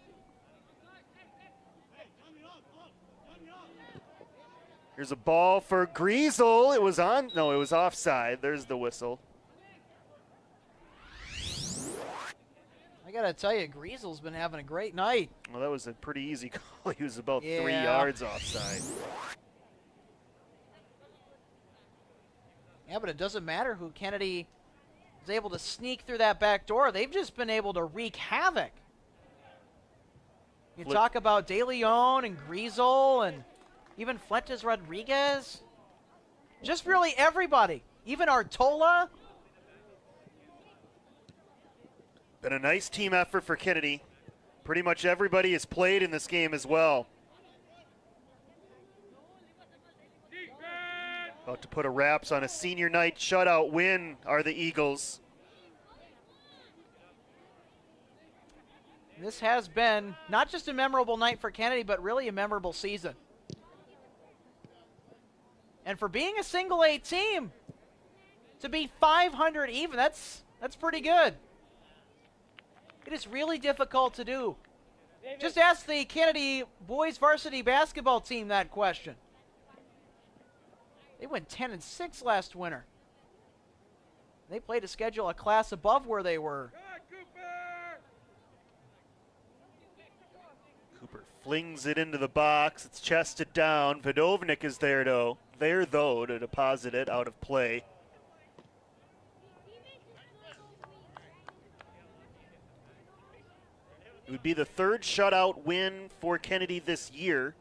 Speaker 1: Here's a ball for Griesel. It was offside. There's the whistle.
Speaker 3: I got to tell you, Griesel's been having a great night.
Speaker 1: Well, that was a pretty easy call. He was about 3
Speaker 3: Yeah.
Speaker 1: yards offside.
Speaker 3: Yeah, but it doesn't matter who Kennedy is able to sneak through that back door. They've just been able to wreak havoc. You talk about De Leon and Griesel and even Fuentes Rodriguez. Just really everybody. Even Artola.
Speaker 1: Been a nice team effort for Kennedy. Pretty much everybody has played in this game as well. About to put a wraps on a senior night shutout win are the Eagles.
Speaker 3: This has been not just a memorable night for Kennedy, but really a memorable season. And for being a single A team, to be 500 even, that's pretty good. It is really difficult to do. Just ask the Kennedy boys varsity basketball team that question. They went 10-6 last winter. They played a schedule a class above where they were.
Speaker 1: Cooper flings it into the box. It's chested down. Vodovnik is there to deposit it out of play. It would be the third shutout win for Kennedy this year.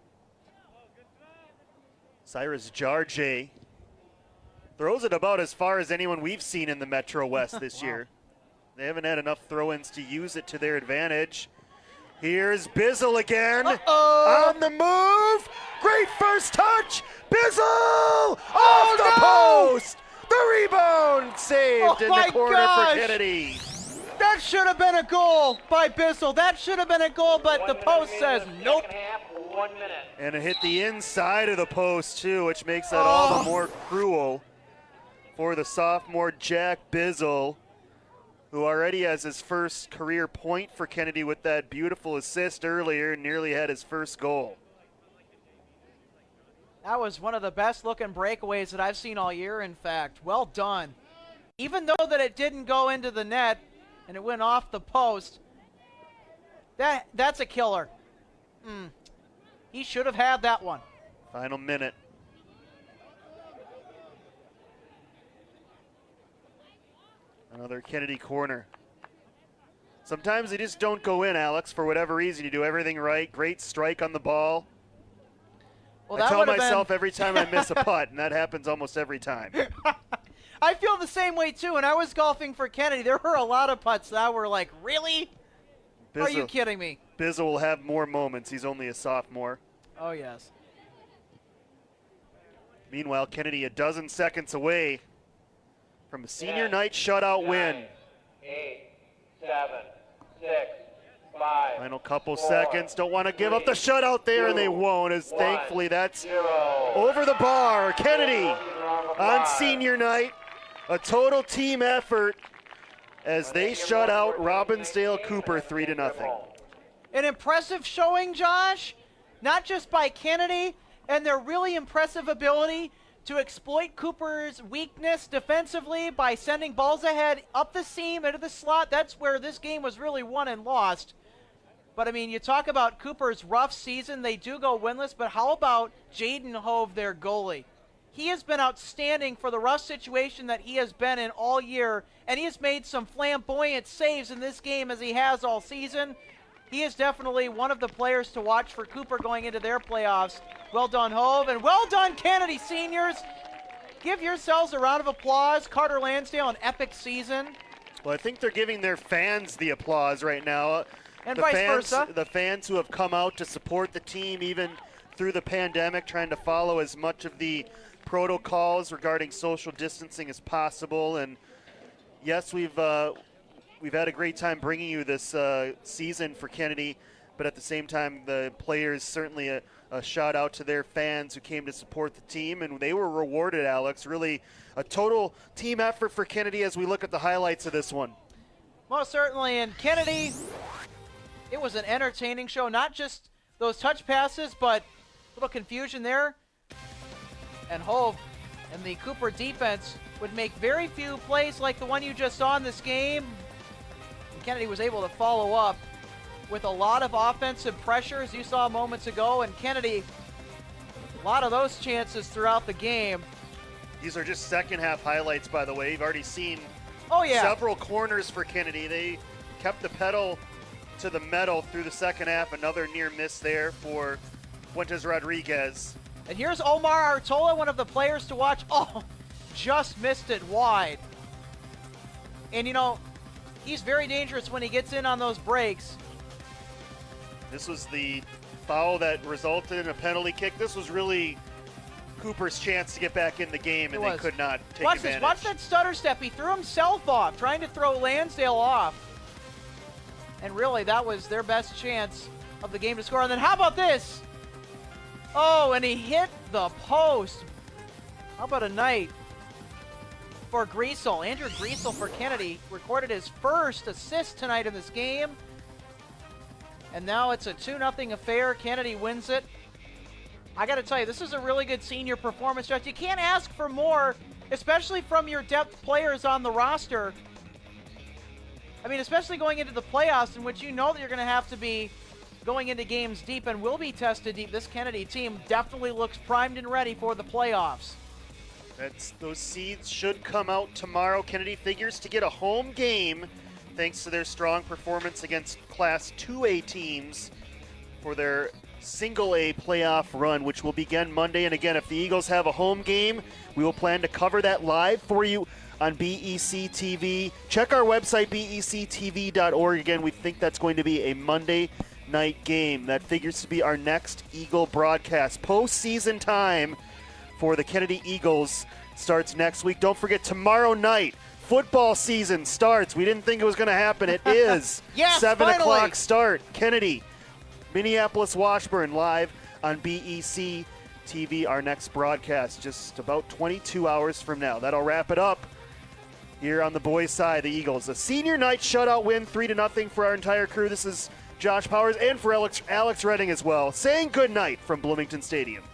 Speaker 1: Cyrus Jarjay Throws it about as far as anyone we've seen in the Metro West this
Speaker 3: Wow.
Speaker 1: year. They haven't had enough throw-ins to use it to their advantage. Here's Bizzle again. On the move. Great first touch. Bizzle! Off the post! The rebound saved in the corner for Kennedy.
Speaker 3: That should have been a goal by Bissell. That should have been a goal, but the post says nope.
Speaker 2: Second half, 1 minute.
Speaker 1: And it hit the inside of the post, too, which makes that all the more cruel for the sophomore Jack Bizzle, who already has his first career point for Kennedy with that beautiful assist earlier and nearly had his first goal.
Speaker 3: That was one of the best looking breakaways that I've seen all year, in fact. Well done. Even though that it didn't go into the net and it went off the post, that's a killer. He should have had that one.
Speaker 1: Final minute. Another Kennedy corner. Sometimes they just don't go in, Alex, for whatever reason. You do everything right. Great strike on the ball.
Speaker 3: Well,
Speaker 1: I
Speaker 3: that
Speaker 1: tell
Speaker 3: would have
Speaker 1: myself
Speaker 3: been...
Speaker 1: every time I miss a putt, and that happens almost every time.
Speaker 3: I feel the same way, too. When I was golfing for Kennedy, there were a lot of putts that were like, really? Are you kidding me?
Speaker 1: Bizzle will have more moments. He's only a sophomore.
Speaker 3: Oh, yes.
Speaker 1: Meanwhile, Kennedy a dozen seconds away from a senior night shutout win.
Speaker 2: 8, 7, 6, 5.
Speaker 1: Final couple seconds. Don't want to give up the shutout there, and they won't, as thankfully that's over the bar. Kennedy on senior night. A total team effort as they shut out Robbinsdale Cooper 3-0.
Speaker 3: An impressive showing, Josh, not just by Kennedy and their really impressive ability to exploit Cooper's weakness defensively by sending balls ahead up the seam into the slot. That's where this game was really won and lost. But, I mean, you talk about Cooper's rough season. They do go winless, but how about Jaden Hove, their goalie? He has been outstanding for the rough situation that he has been in all year, and he has made some flamboyant saves in this game as he has all season. He is definitely one of the players to watch for Cooper going into their playoffs. Well done, Hove, and well done, Kennedy seniors. Give yourselves a round of applause. Carter Lansdale, an epic season.
Speaker 1: Well, I think they're giving their fans the applause right now.
Speaker 3: And
Speaker 1: the
Speaker 3: vice
Speaker 1: fans,
Speaker 3: versa.
Speaker 1: The fans who have come out to support the team even through the pandemic, trying to follow as much of the protocols regarding social distancing as possible. And yes, we've had a great time bringing you this season for Kennedy, but at the same time, the players, certainly a shout out to their fans who came to support the team, and they were rewarded, Alex. Really a total team effort for Kennedy as we look at the highlights of this one.
Speaker 3: Most certainly, and Kennedy, it was an entertaining show. Not just those touch passes, but a little confusion there. And Hove and the Cooper defense would make very few plays like the one you just saw in this game. And Kennedy was able to follow up with a lot of offensive pressure, as you saw moments ago. And Kennedy, a lot of those chances throughout the game.
Speaker 1: These are just second half highlights, by the way. You've already seen several corners for Kennedy. They kept the pedal to the metal through the second half. Another near miss there for Fuentes Rodriguez.
Speaker 3: And here's Omar Artola, one of the players to watch. Oh, just missed it wide. And, you know, he's very dangerous when he gets in on those breaks.
Speaker 1: This was the foul that resulted in a penalty kick. This was really Cooper's chance to get back in the game, and they could not take advantage.
Speaker 3: Watch that stutter step. He threw himself off, trying to throw Lansdale off. And really, that was their best chance of the game to score. And then how about this? Oh, and he hit the post. How about a night for Griesel? Andrew Griesel for Kennedy recorded his first assist tonight in this game. And now it's a 2-0 affair. Kennedy wins it. I got to tell you, this is a really good senior performance, Jeff. You can't ask for more, especially from your depth players on the roster. I mean, especially going into the playoffs, in which you know that you're going to have to be going into games deep and will be tested deep. This Kennedy team definitely looks primed and ready for the playoffs.
Speaker 1: Those seeds should come out tomorrow. Kennedy figures to get a home game thanks to their strong performance against Class 2A teams for their single A playoff run, which will begin Monday. And again, if the Eagles have a home game, we will plan to cover that live for you on BEC-TV. Check our website, BEC-TV.org. Again, we think that's going to be a Monday night game. That figures to be our next Eagle broadcast. Postseason time for the Kennedy Eagles starts next week. Don't forget, tomorrow night, football season starts. We didn't think it was going to happen. It is.
Speaker 3: Yes,
Speaker 1: 7
Speaker 3: finally.
Speaker 1: o'clock start. Kennedy, Minneapolis, Washburn, live on BEC-TV. Our next broadcast just about 22 hours from now. That'll wrap it up here on the boys' side. The Eagles, a senior night shutout win, 3-0 for our entire crew. This is Josh Powers and for Alex Redding as well, saying good night from Bloomington Stadium.